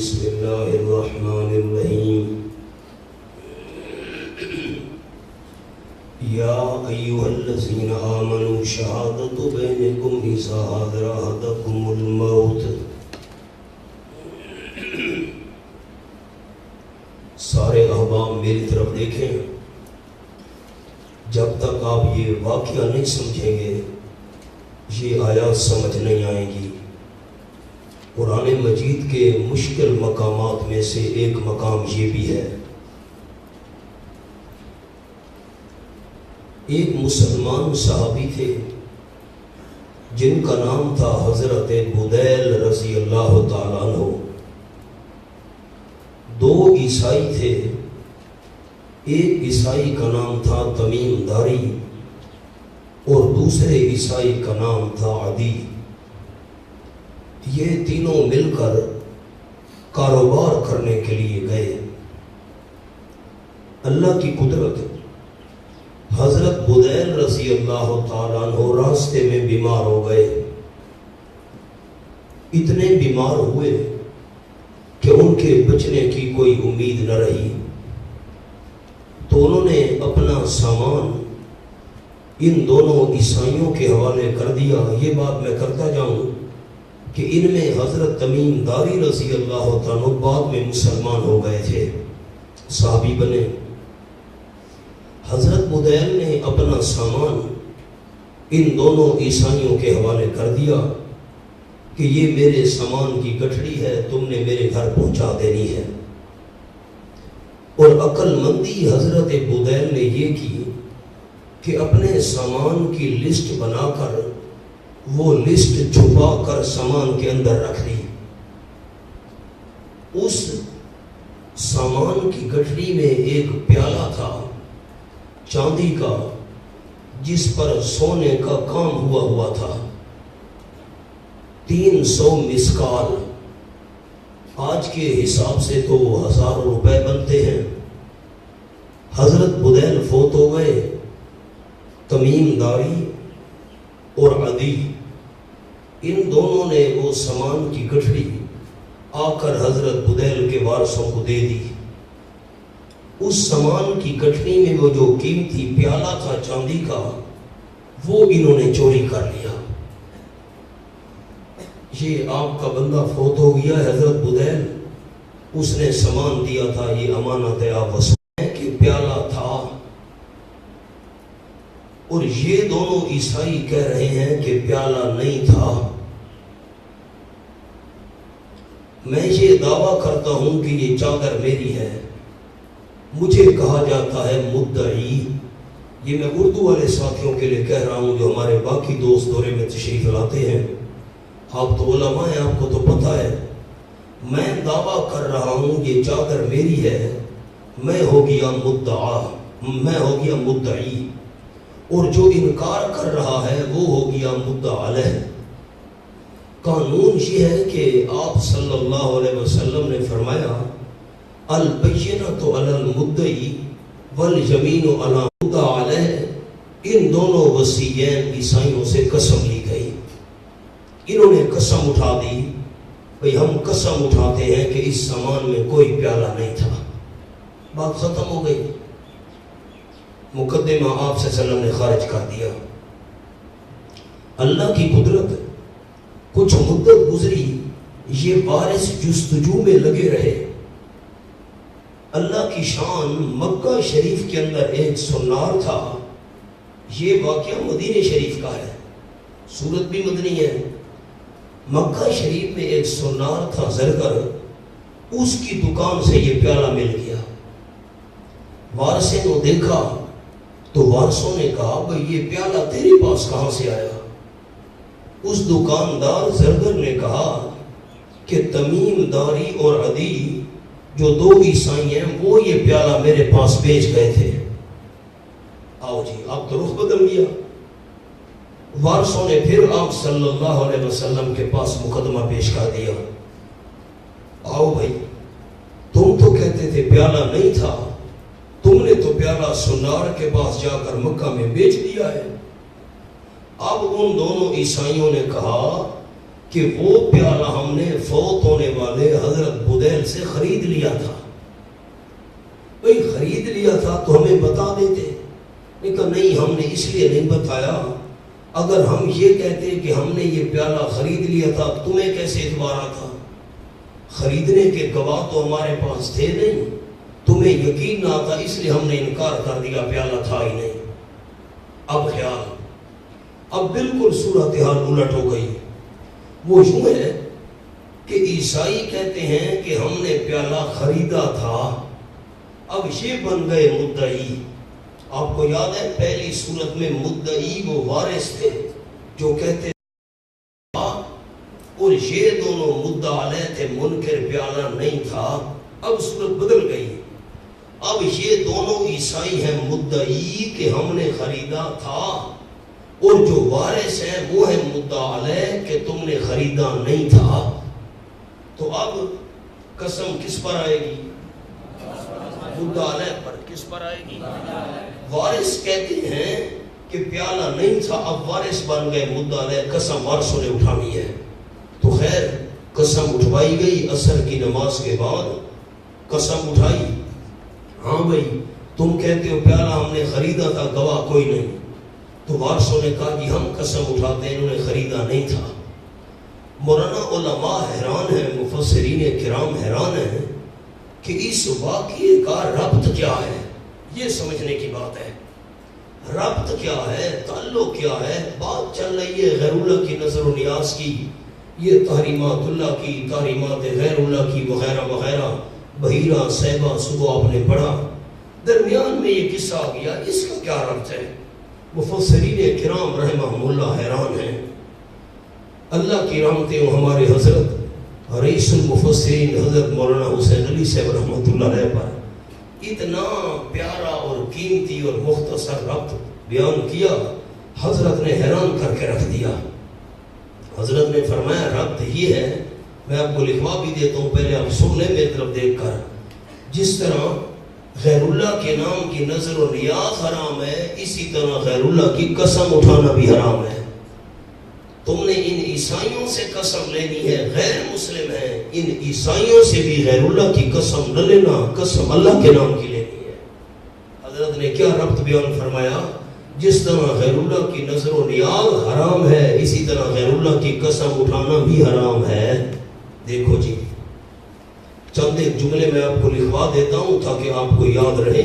بسم اللہ الرحمن الرحیم یا ایھا الذین آمنوا شہادۃ بینکم اذا حضر احدکم الموت. سارے احباب میری طرف دیکھیں. جب تک آپ یہ واقعہ نہیں سمجھیں گے یہ آیات سمجھ نہیں آئیں گی. قرآن مجید کے مشکل مقامات میں سے ایک مقام یہ بھی ہے. ایک مسلمان صحابی تھے جن کا نام تھا حضرت بدیل رضی اللہ تعالیٰ عنہ. دو عیسائی تھے. ایک عیسائی کا نام تھا تمیم داری اور دوسرے عیسائی کا نام تھا عدی. یہ تینوں مل کر کاروبار کرنے کے لیے گئے. اللہ کی قدرت، حضرت بدیل رضی اللہ تعالیٰ عنہ راستے میں بیمار ہو گئے. اتنے بیمار ہوئے کہ ان کے بچنے کی کوئی امید نہ رہی. تو انہوں نے اپنا سامان ان دونوں عیسائیوں کے حوالے کر دیا. یہ بات میں کرتا جاؤں کہ ان میں حضرت تمیم داری رضی اللہ تعالیٰ بعد میں مسلمان ہو گئے تھے، صحابی بنے. حضرت بدیل نے اپنا سامان ان دونوں عیسائیوں کے حوالے کر دیا کہ یہ میرے سامان کی گٹھڑی ہے، تم نے میرے گھر پہنچا دینی ہے. اور عقل مندی حضرت بدیل نے یہ کی کہ اپنے سامان کی لسٹ بنا کر وہ لسٹ چھپا کر سامان کے اندر رکھ دی. اس سامان کی گٹھڑی میں ایک پیالہ تھا چاندی کا جس پر سونے کا کام ہوا تھا. 300 مسکال، آج کے حساب سے تو 1000 روپے بنتے ہیں. حضرت بدیل فوت ہو گئے. تمیم داری اور عدی ان دونوں نے وہ سامان کی گٹھڑی آ کر حضرت بدیل کے وارثوں کو دے دی. اس سامان کی گٹھڑی میں وہ جو قیمتی پیالہ تھا چاندی کا وہ انہوں نے چوری کر لیا. یہ آپ کا بندہ فوت ہو گیا ہے حضرت بدیل، اس نے سامان دیا تھا، یہ امانت ہے، آپ وصول کہ پیالہ تھا. اور یہ دونوں عیسائی کہہ رہے ہیں کہ پیالہ نہیں تھا. میں یہ دعویٰ کرتا ہوں کہ یہ چادر میری ہے. مجھے کہا جاتا ہے مدعی. یہ میں اردو والے ساتھیوں کے لیے کہہ رہا ہوں جو ہمارے باقی دوست دورے میں تشریف لاتے ہیں. آپ تو علماء ہیں، آپ کو تو پتہ ہے. میں دعویٰ کر رہا ہوں یہ چادر میری ہے، میں ہو گیا مدعا، میں ہو گیا مدعی، اور جو انکار کر رہا ہے وہ ہو گیا مدعا علیہ. قانون یہ ہے کہ آپ صلی اللہ علیہ وسلم نے فرمایا البینۃ علی المدعی والیمین علی المدعی علیہ. ان دونوں وصیین عیسائیوں سے قسم لی گئی. انہوں نے قسم اٹھا دی، بھئی ہم قسم اٹھاتے ہیں کہ اس سامان میں کوئی پیالہ نہیں تھا. بات ختم ہو گئی. مقدمہ آپ صلی اللہ علیہ وسلم نے خارج کر دیا. اللہ کی قدرت، کچھ مدت گزری، یہ وارث جستجو میں لگے رہے. اللہ کی شان، مکہ شریف کے اندر ایک سنار تھا. یہ واقعہ مدینہ شریف کا ہے، صورت بھی مدنی ہے. مکہ شریف میں ایک سنار تھا زرگر، اس کی دکان سے یہ پیالہ مل گیا. وارثوں نے دیکھا تو وارثوں نے کہا بھئی یہ پیالہ تیرے پاس کہاں سے آیا؟ اس دکاندار زرگر نے کہا کہ تمیم داری اور عدی جو دو عیسائی ہیں وہ یہ پیالہ میرے پاس بیچ گئے تھے. آؤ جی، آپ تو رخ بدل گیا. وارثوں نے پھر آپ صلی اللہ علیہ وسلم کے پاس مقدمہ پیش کر دیا. آؤ بھائی، تم تو کہتے تھے پیالہ نہیں تھا، تم نے تو پیالہ سنار کے پاس جا کر مکہ میں بیچ دیا ہے. اب ان دونوں عیسائیوں نے کہا کہ وہ پیالہ ہم نے فوت ہونے والے حضرت بدیل سہل سے خرید لیا تھا. بھئی خرید لیا تھا تو ہمیں بتا دیتے. کہا نہیں ہم نے اس لیے نہیں بتایا, اگر ہم یہ کہتے کہ ہم نے یہ پیالہ خرید لیا تھا تمہیں کیسے اعتبار آتا؟ خریدنے کے گواہ تو ہمارے پاس تھے نہیں, تمہیں یقین نہ آتا اس لیے ہم نے انکار کر دیا, پیالہ تھا ہی نہیں. اب خیال, اب بالکل صورتحال الٹ ہو گئی. وہ یوں ہے کہ عیسائی کہتے ہیں کہ ہم نے پیالہ خریدا تھا, اب یہ بن گئے مدعی. آپ کو یاد ہے پہلی صورت میں مدعی وہ وارث تھے جو کہتے اور یہ دونوں مدعا علیہ تھے منکر پیالہ نہیں تھا. اب صورت بدل گئی, اب یہ دونوں عیسائی ہیں مدعی کہ ہم نے خریدا تھا, اور جو وارث ہیں وہ ہیں مدعا علیہ کہ تم نے خریدا نہیں تھا. تو اب قسم کس پر آئے گی؟ مدعا علیہ پر. کس پر آئے گی؟ وارث کہتے ہیں کہ پیالہ نہیں تھا, اب وارث بن گئے مدعا علیہ, قسم وارثوں نے اٹھانی ہے. تو خیر قسم اٹھوائی گئی, عصر کی نماز کے بعد قسم اٹھائی. ہاں بھائی تم کہتے ہو پیالہ ہم نے خریدا تھا, گواہ کوئی نہیں. تو وارثوں نے کہا کہ ہم قسم اٹھاتے ہیں انہوں نے خریدا نہیں تھا. مولانا علماء حیران ہیں, مفسرین کرام حیران ہیں کہ اس واقعے کا ربط کیا ہے. یہ سمجھنے کی بات ہے, ربط کیا ہے, تعلق کیا ہے. بات چل رہی ہے غیر اللہ کی نظر و نیاز کی, یہ تحریمات اللہ کی, تحریمات غیر اللہ کی وغیرہ وغیرہ, بحیرہ صحبہ صبح آپ نے پڑھا, درمیان میں یہ قصہ آ گیا, اس کا کیا ربط ہے؟ مفسرین کرام رحمہم اللہ حیران ہیں. اللہ کی رحمتیں ہمارے حضرت رئیس المفسرین حضرت مولانا حسین علی صاحب رحمۃ اللہ علیہ پر اتنا پیارا اور قیمتی اور مختصر ربط بیان کیا, حضرت نے حیران کر کے رکھ دیا. حضرت نے فرمایا ربط یہ ہے, میں آپ کو لکھوا بھی دیتا ہوں, پہلے آپ سن لیں میری طرف دیکھ کر. جس طرح غیر اللہ کے نام کی نظر و نیاز حرام ہے, اسی طرح غیر اللہ کی قسم اٹھانا بھی حرام ہے. تم نے ان عیسائیوں سے قسم لینی ہے, غیر مسلم ہیں, ان عیسائیوں سے بھی غیر اللہ کی قسم نہ لینا, قسم اللہ کے نام کی لینی ہے. حضرت نے کیا ربط بیان فرمایا؟ جس طرح غیر اللہ کی نظر و نیاز حرام ہے, اسی طرح غیر اللہ کی قسم اٹھانا بھی حرام ہے. دیکھو جی چند ایک جملے میں آپ کو لکھوا دیتا ہوں تاکہ آپ کو یاد رہے.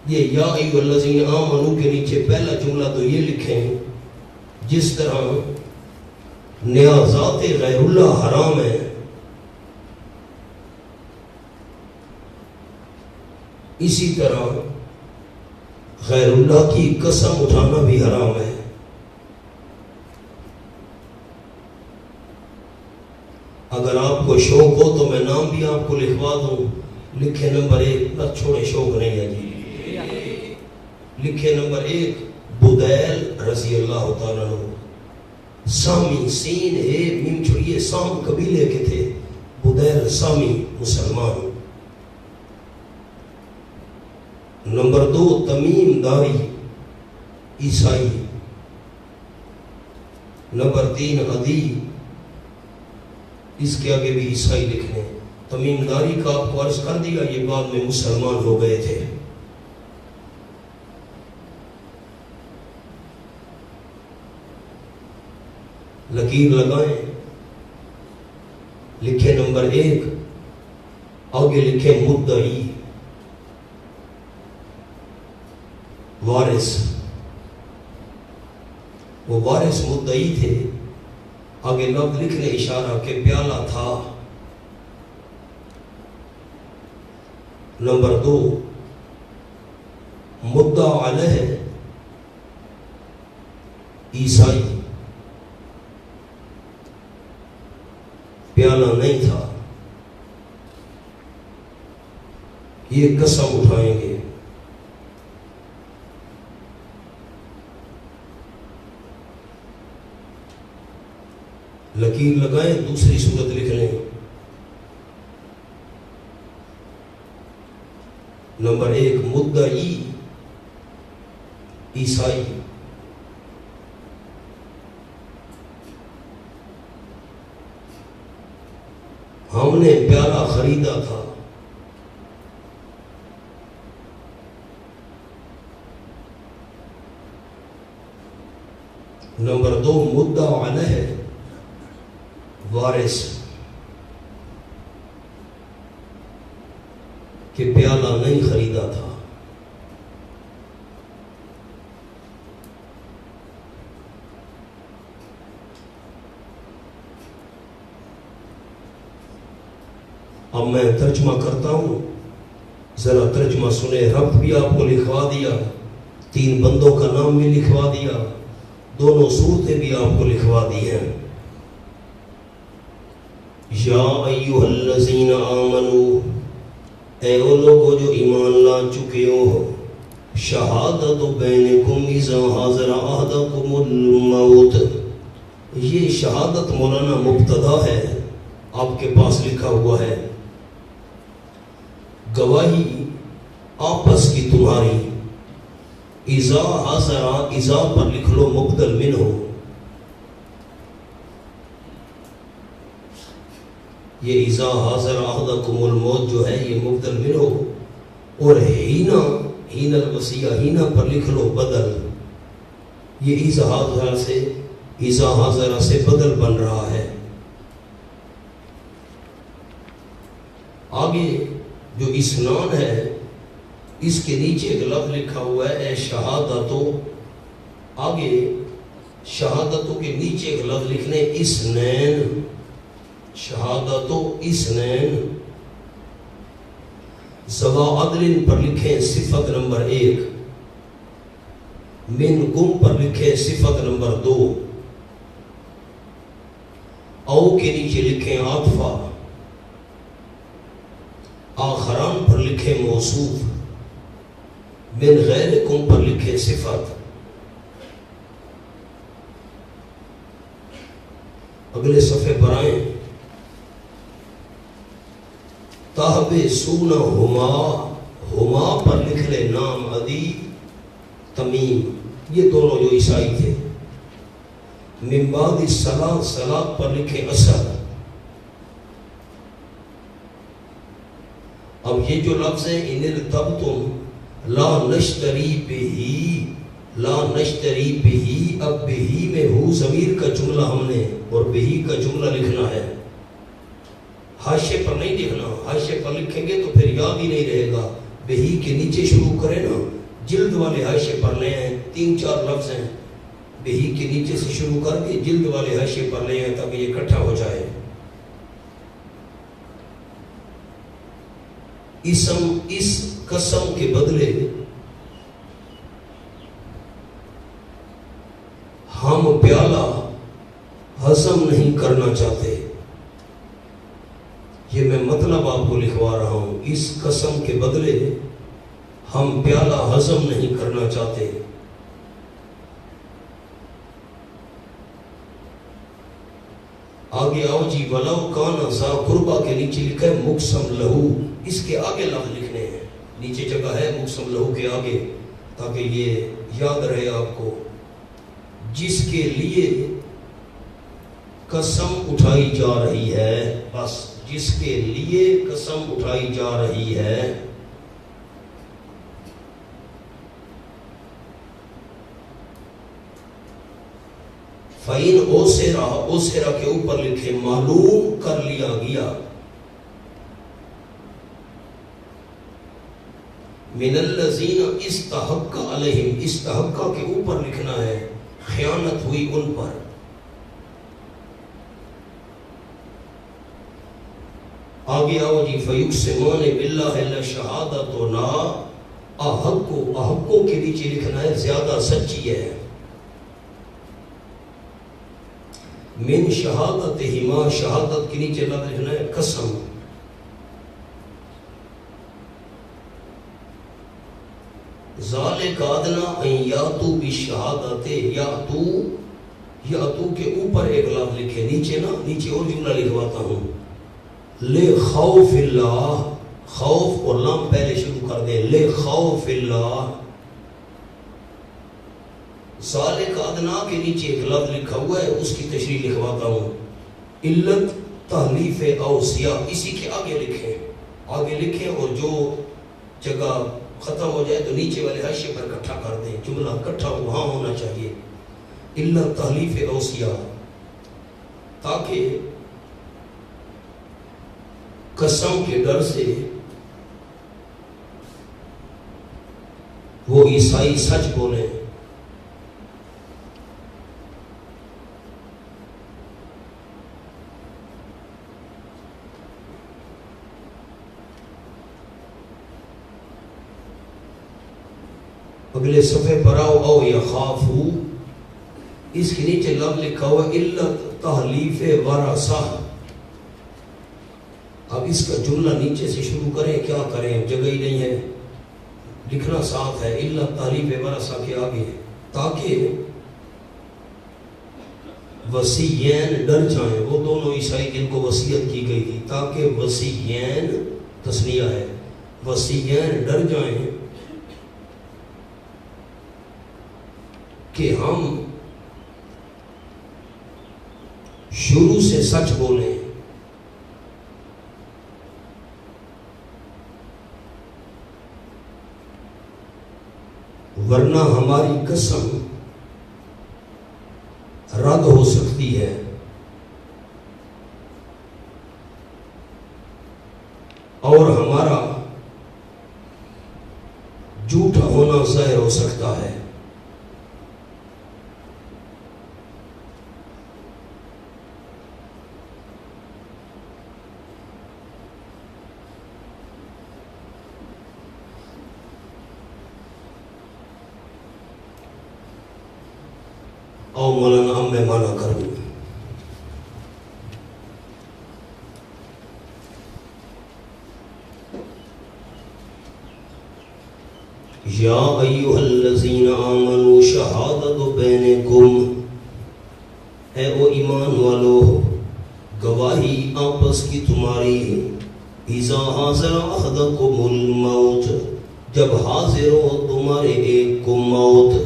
یہ یا ایھا الذین آمنوا کے نیچے پہلا جملہ تو یہ لکھیں, جس طرح نیازات غیر اللہ حرام ہے, اسی طرح غیر اللہ کی قسم اٹھانا بھی حرام ہے. اگر آپ کو شوق ہو تو میں نام بھی آپ کو لکھوا دوں. لکھے نمبر 1, نہ چھوڑے, شوق نہیں ہے جی. لکھے نمبر 1 بدیل رضی اللہ تعالیٰ عنہ, سامی, سین ہے میم چھڑیے, سام قبیلے کے تھے, بدیل سامی مسلمان. نمبر 2 تمیم داری عیسائی. نمبر 3 عدی, اس کے آگے بھی عیسائی لکھنے. تمیم داری کا آپ کو عرض کر دیا, یہ بعد میں مسلمان ہو گئے تھے. لکیر لگائیں. لکھے نمبر 1, آگے لکھے مدعی وارث. وہ وارث مدعی تھے, آگے لفظ لکھنے اشارہ کہ پیالہ تھا. نمبر 2 مدعا علیہ عیسائی, پیالہ نہیں تھا, یہ قسم اٹھائیں گے. لکیر لگائیں, دوسری صورت لکھ لیں. نمبر 1 مدعی عیسائی, ہم نے پیالہ خریدا تھا، نمبر 2 مدعا علیہ وارث کہ پیالہ نہیں خریدا تھا، اب میں ترجمہ کرتا ہوں، ذرا ترجمہ سنے۔ رب بھی آپ کو لکھوا دیا، 3 بندوں کا نام بھی لکھوا دیا، دونوں صورتیں بھی آپ کو لکھوا دی ہیں۔ یا ایھا الذین آمنو، اے وہ لوگو جو ایمان لا چکے ہو، شہادت بینکم اذا حضر احدکم الموت، یہ شہادت مولانا مبتدا ہے، آپ کے پاس لکھا ہوا ہے، گواہی آپس کی تمہاری، اذا حضر، اذا پر لکھ لو مبدل منہ، یہ اذا حضر احدکم الموت جو ہے یہ مبدل منہ، اور ہینا، ہین الوصیہ، ہینا پر لکھ لو بدل، یہ اذا حضر سے، اذا حضر سے بدل بن رہا ہے۔ آگے جو اسنان ہے اس کے نیچے ایک لفظ لکھا ہوا ہے اے شہادتو، آگے شہادتوں کے نیچے ایک لفظ لکھنے اسنین، شہادتو اسنین، ذوا عدل پر لکھیں صفت نمبر 1، منکم پر لکھیں صفت نمبر 2، او کے نیچے لکھیں عاطفہ، آخران پر لکھیں موصوف، من غیرکم پر لکھیں صفت۔ اگلے صفحے پر آئیں، تحبسون ہما، ہما پر لکھ لے نام عدی تمیم، یہ دونوں جو عیسائی تھے۔ من بعد الصلاۃ، صلاۃ پر لکھیں اسد۔ اب یہ جو لفظ ہیں ان ارتبتم لا نشتری بہی، لا نشتری بہی، اب بہی میں ہو ضمیر کا جملہ ہم نے اور بہی کا جملہ لکھنا ہے، حاشیے پر نہیں لکھنا، حاشیے پر لکھیں گے تو پھر یاد ہی نہیں رہے گا۔ بہی کے نیچے شروع کریں نا، جلد والے حاشیے پر لے آئیں، 3-4 لفظ ہیں، بہی کے نیچے سے شروع کر کے جلد والے حاشیے پر لے آئیں تاکہ یہ اکٹھا ہو جائے۔ اسم، اس قسم کے بدلے ہم پیالہ ہضم نہیں کرنا چاہتے، یہ میں مطلب آپ کو لکھوا رہا ہوں، اس قسم کے بدلے ہم پیالہ ہضم نہیں کرنا چاہتے۔ آگے آؤ جی، ولو کان ذا قربا کے نیچے لکھا ہے مقسم لہو، اس کے آگے لفظ لکھنے ہیں، نیچے جگہ ہے مقسم لہو کے آگے، تاکہ یہ یاد رہے آپ کو، جس کے لیے قسم اٹھائی جا رہی ہے، بس جس کے لیے قسم اٹھائی جا رہی ہے۔ فَإِنْ أُسِرَ، أُسِرَ کے اوپر لکھے معلوم کر لیا گیا، من الذین استحق علیہم، استحق کے اوپر لکھنا ہے خیانت ہوئی ان پر۔ آگے آؤ جی، فَيُقْسِمَانِ بِاللَّهِ لَشَهَادَتُنَا، احقو کے نیچے لکھنا ہے زیادہ سچی ہے، من شہادتہما، شہادت کے نیچے لفظ لکھنا ہے قسم، ذالک ادنیٰ ان یاتوا بالشہادۃ، یاتوا کے اوپر ایک لفظ لکھے، نیچے نا، نیچے اور جملہ لکھواتا ہوں، لے خوف اللہ، خوف اور لام پہلے شروع کر دیں، لے خوف اللہ۔ ذالک ادنیٰ کے نیچے ایک لفظ لکھا ہوا ہے، اس کی تشریح لکھواتا ہوں، علت تحلیف اوصیاء اسی کے آگے لکھیں اور جو جگہ ختم ہو جائے تو نیچے والے حاشیے پر اکٹھا کر دیں، جملہ اکٹھا وہاں ہونا چاہیے، الا تحلیف اوصیاء، تاکہ قسم کے ڈر سے وہ عیسائی سچ بولیں۔ اگلے صفحے پر آؤ، او یخافو، اس کے نیچے لفظ لکھا ہوا الا تحلیف ورثہ۔ اب اس کا جملہ نیچے سے شروع کریں، کیا کریں، جگہ ہی نہیں ہے، لکھنا ساتھ ہے، الا تحلیف ورثہ کے آگے، تاکہ وصیین ڈر جائیں، وہ دونوں عیسائی جن کو وصیت کی گئی تھی، تاکہ وصیین تثنیہ ہے، وصیین ڈر جائیں کہ ہم شروع سے سچ بولیں، ورنہ ہماری قسم رد ہو سکتی ہے اور ہمارا جھوٹا ہونا ظاہر ہو سکتا ہے۔ او مولانا اب میں مانا کروں، یا ایھا الذین آمنوا شہادت بینکم، اے او ایمان والو گواہی آپس کی تمہاری، اذا حاضر احدکم الموت، جب حاضر ہو تمہارے ایک کو موت،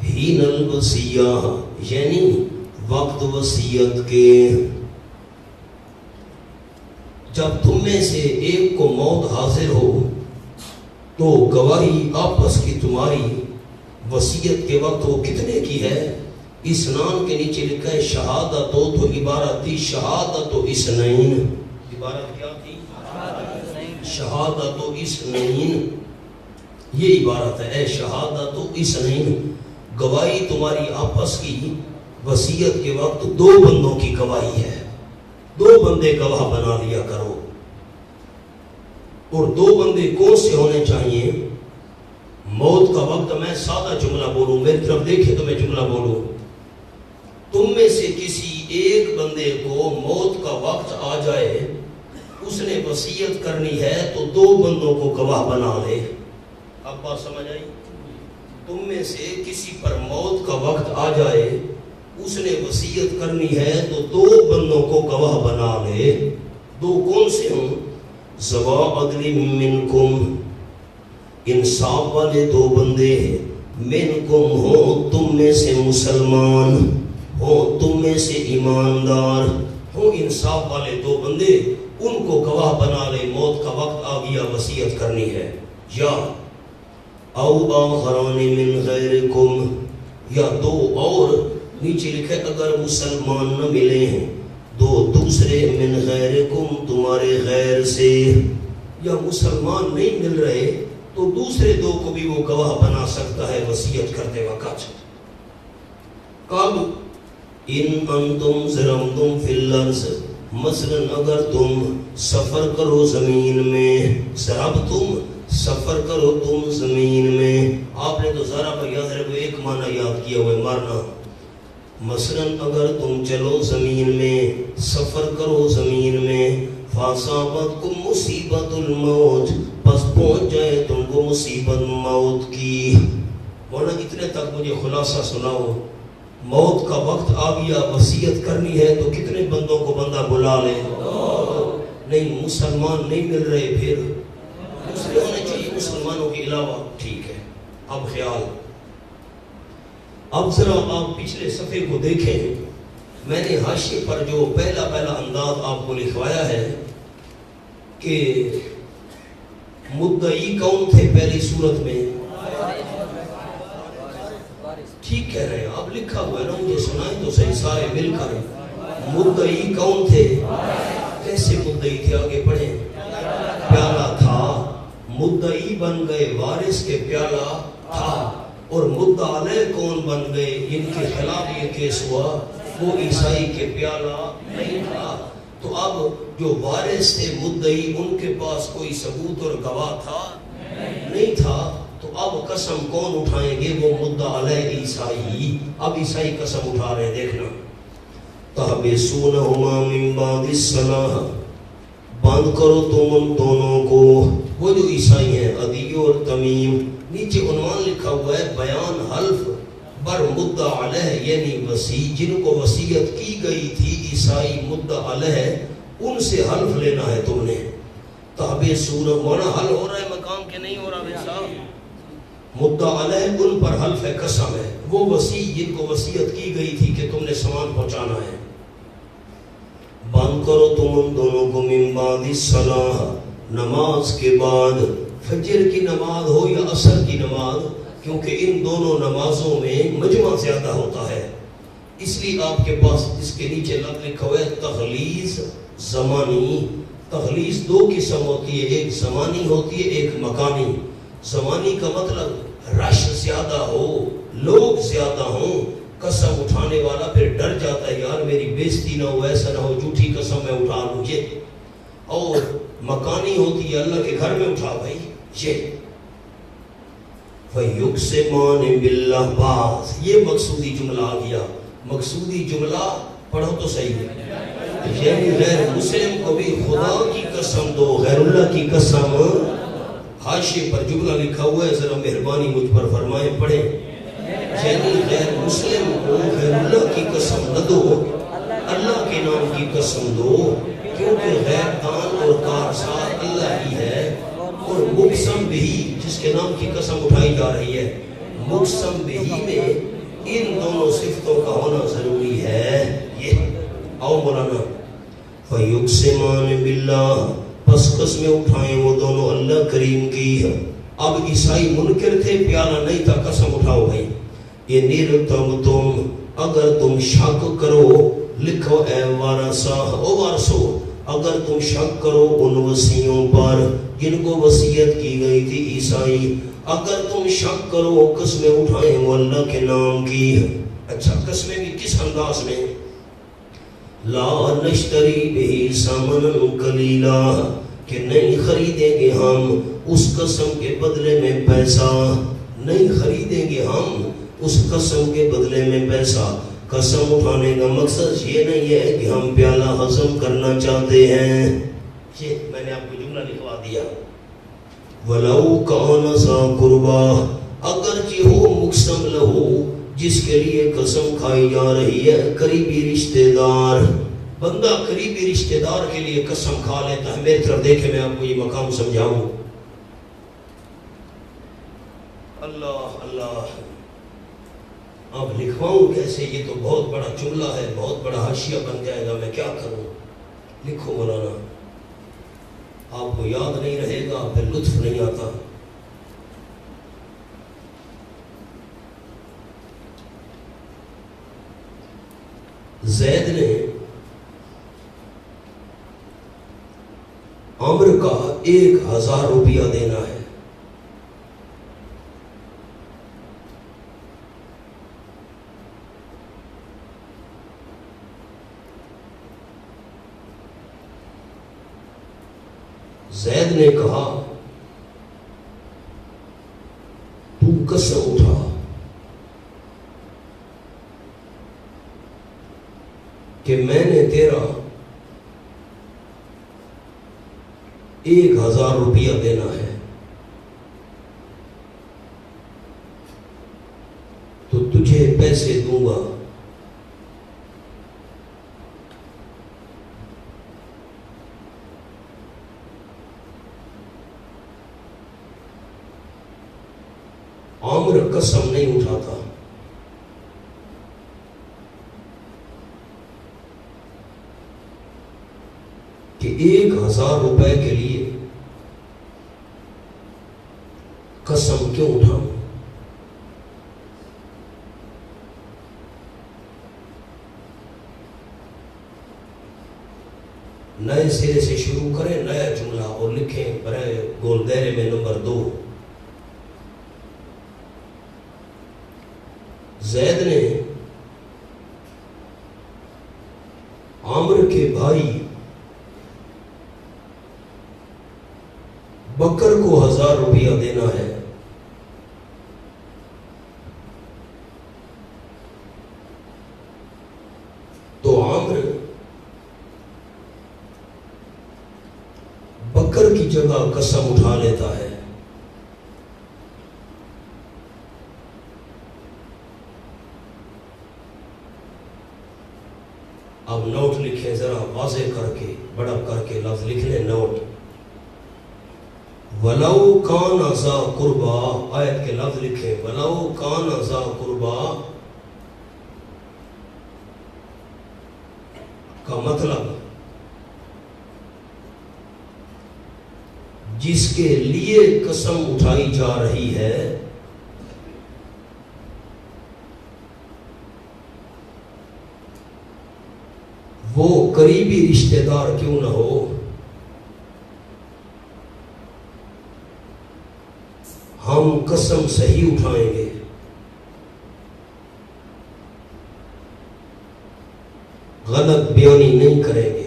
حین الوصیہ یعنی وقت وصیت کے، جب تم میں سے ایک کو موت حاضر ہو تو گواہی آپس کی تمہاری وصیت کے وقت وہ کتنے کی ہے؟ اسنان کے نیچے لکھا ہے شہادت، تو عبارت تھی شہادت و اسنین، عبارت کیا تھی؟ شہادت و اسنین، یہ عبارت ہے، اے شہادت و اسنین، گواہی تمہاری آپس کی وصیت کے وقت دو بندوں کی گواہی ہے، دو بندے گواہ بنا لیا کرو، اور دو بندے کون سے ہونے چاہیے؟ موت کا وقت، میں سادہ جملہ بولوں، میری طرف دیکھے تو میں جملہ بولوں، تم میں سے کسی ایک بندے کو موت کا وقت آ جائے، اس نے وصیت کرنی ہے تو دو بندوں کو گواہ بنا لے۔ اب بات سمجھ آئی؟ تم میں سے کسی پر موت کا وقت آ جائے، اس نے وصیت کرنی ہے تو دو بندوں کو گواہ بنا لے، دو کون سے ہوں؟ ذوا عدل منکم، انصاف والے دو بندے، منکم ہو تم میں سے مسلمان، ہو تم میں سے ایماندار، ہو انصاف والے دو بندے، ان کو گواہ بنا لے، موت کا وقت آ گیا، وصیت کرنی ہے، یا او آخران من غیرکم، یا دو اور، نیچے لکھے اگر مسلمان نہ ملے ہیں، دو دوسرے من غیرکم تمہارے غیر سے، یا مسلمان نہیں مل رہے تو دوسرے دو کو بھی وہ گواہ بنا سکتا ہے وصیت کرتے وقت۔ کب؟ ان انتم ضربتم فی الارض، مثلا اگر تم سفر کرو زمین میں، ضربتم سفر کرو تم زمین میں، آپ نے تو ضرب یاد رکھو ایک معنی یاد کیا ہوا ہے، مارنا، مثلا اگر تم چلو زمین میں، سفر کرو زمین میں، فاصابتکم مصیبت الموت، پس پہنچ جائے تم کو مصیبت موت کی۔ مولانا اتنے تک مجھے خلاصہ سناؤ، موت کا وقت آ گیا، وصیت کرنی ہے تو کتنے بندوں کو بندہ بلا لے؟ نہیں، مسلمان نہیں مل رہے، پھر دوسرے ہونے چاہیے مسلمانوں کے علاوہ، ٹھیک ہے۔ اب خیال، اب ذرا آپ پچھلے صفحے کو دیکھیں، میں نے حاشیے پر جو پہلا انداز آپ کو لکھوایا ہے کہ مدعی کون تھے پہلی صورت میں؟ ٹھیک کہہ رہے ہیں آپ، لکھا ہوا ہے نا، مجھے سنائیں تو صحیح سارے مل کر۔ مدعی کون تھے؟ کیسے مدعی تھے؟ آگے پڑھیں۔ پیالہ تھا، مدعی بن گئے وارث کے پیالہ تھا، اور مدعا علیہ کون بن گئے؟ ان کے خلاف یہ کیس ہوا، وہ عیسائی کے پیالہ نہیں تھا۔ تو اب جو وارث تھے مدعی، ان کے پاس کوئی ثبوت اور گواہ تھا نہیں تھا، تو اب قسم کون اٹھائیں گے؟ وہ مدعا علیہ عیسائی۔ اب عیسائی قسم اٹھا رہے ہیں، دیکھنا۔ تحبسونہما من بعد الصلاۃ، بند کرو تم ان دونوں کو، وہ جو عیسائی ہیں عدی اور تمیم۔ نیچے عنوان لکھا ہوا ہے بیان حلف بر مدعا علیہ، یعنی وصی، جن کو وصیت کی گئی تھی عیسائی مدعا علیہ، ان سے حلف لینا ہے تم نے۔ تحبسون، مولانا حل ہو رہا ہے مقام کے نہیں ہو رہا ویسا؟ مدعا علیہ ان پر حلف ہے، قسم ہے، وہ وصی جن کو وصیت کی گئی تھی کہ تم نے سامان پہنچانا ہے۔ بند کرو تم ان دونوں کو من بعد الصلاۃ، نماز کے بعد، فجر کی نماز ہو یا عصر کی نماز، کیونکہ ان دونوں نمازوں میں مجمع زیادہ ہوتا ہے، اس لیے آپ کے پاس اس کے نیچے لفظ لکھا ہوا ہے تخلیص زمانی۔ تخلیص دو قسم ہوتی ہے، ایک زمانی ہوتی ہے، ایک مکانی۔ زمانی کا مطلب رش زیادہ ہو، لوگ زیادہ ہوں، قسم اٹھانے والا پھر ڈر جاتا ہے یار میری بےزتی نہ ہو، ایسا نہ ہو جھوٹی قسم میں اٹھا لوں یہ۔ اور مکانی ہوتی ہے اللہ کے گھر میں اٹھا بھائی یہ۔ فَيُقْسِمَانِ بِاللَّهِ، باز یہ مقصودی جملہ آ گیا۔ مقصودی جملہ پڑھو تو صحیح ہے، یعنی غیر مسلم کو بھی خدا کی قسم دو، غیر اللہ کی قسم۔ حاشیے پر جملہ لکھا ہوا ہے، ذرا مہربانی مجھ پر فرمائیں، پڑھیں۔ یعنی غیر مسلم کو غیر اللہ کی قسم نہ دو، اللہ کے نام کی قسم دو، کیونکہ غیر دان اور کارساز اللہ ہی ہے۔ اور مقسم بھی، جس کے نام کی قسم اٹھائی جا رہی ہے، مقسم بھی میں ان دونوں صفتوں کا ہونا ضروری ہے۔ یہ آؤ مولانا، فَيُقْسِمَانِ بِاللَّهِ، پس قسمیں اٹھائیں وہ دونوں اللہ کریم کی۔ اب عیسائی منکر تھے، پیالہ نہیں تھا، قسم اٹھاؤ بھائی۔ یہ نِرْتَمْ تم، اگر تم شک کرو، لکھو اے وارثہ، او وارثو، اگر تم شک کرو ان وصیوں پر جن کو وصیت کی گئی تھی عیسائی، اگر تم شک کرو، قسمیں اٹھائیں وہ اللہ کے نام کی۔ اچھا، قسمیں بھی کس انداز میں؟ لا نشتری بہ ثمنا قلیلا، کہ نہیں خریدیں گے ہم اس قسم کے بدلے میں پیسہ، نہیں خریدیں گے ہم اس قسم کے بدلے میں پیسہ۔ قسم اٹھانے کا مقصد یہ نہیں ہے کہ ہم پیالہ ہضم کرنا چاہتے ہیں، یہ میں نے آپ کو جملہ لکھوا دیا۔ وَلَوْ كَانَ ذَا قُرْبَىٰ، اگرچہ ہو مقسم لہو، جس کے لیے قسم کھائی جا رہی ہے، قریبی رشتہ دار۔ بندہ قریبی رشتہ دار کے لیے قسم کھا لیتا ہے۔ میری طرف دیکھیں، میں آپ کو یہ مقام سمجھاؤں۔ اللہ اللہ، اب لکھواؤں کیسے؟ یہ تو بہت بڑا جملہ ہے، بہت بڑا حاشیہ بن جائے گا، میں کیا کروں؟ لکھو مولانا، آپ کو یاد نہیں رہے گا، پھر لطف نہیں آتا۔ زید نے عمر کا 1000 روپیہ دینا ہے۔ زید نے کہا تو قسم اٹھا کہ میں نے تیرا 1000 روپیہ دینا ہے، تو تجھے پیسے دوں گا۔ عمر قسم نہیں اٹھاتا، کہ 1000 روپے کے لیے قسم کیوں اٹھاؤں؟ نئے سرے سے شروع کریں نیا جملہ اور لکھیں برائے گول دائرے میں نمبر 2، زید نے عامر کے بھائی بکر کو 1000 روپیہ دینا ہے، تو عامر بکر کی جگہ قسم اٹھا لیتا ہے۔ اب نوٹ لکھیں ذرا واضح کر کے، بڑا کر کے لفظ لکھ لیں نوٹ، وَلَوْ كَانَ ذَا قُرْبَى، آیت کے لفظ لکھیں وَلَوْ كَانَ ذَا قُرْبَى کا مطلب جس کے لیے قسم اٹھائی جا رہی ہے وہ قریبی رشتہ دار کیوں نہ ہو، ہم قسم صحیح اٹھائیں گے۔ غلط بیانی نہیں کریں گے۔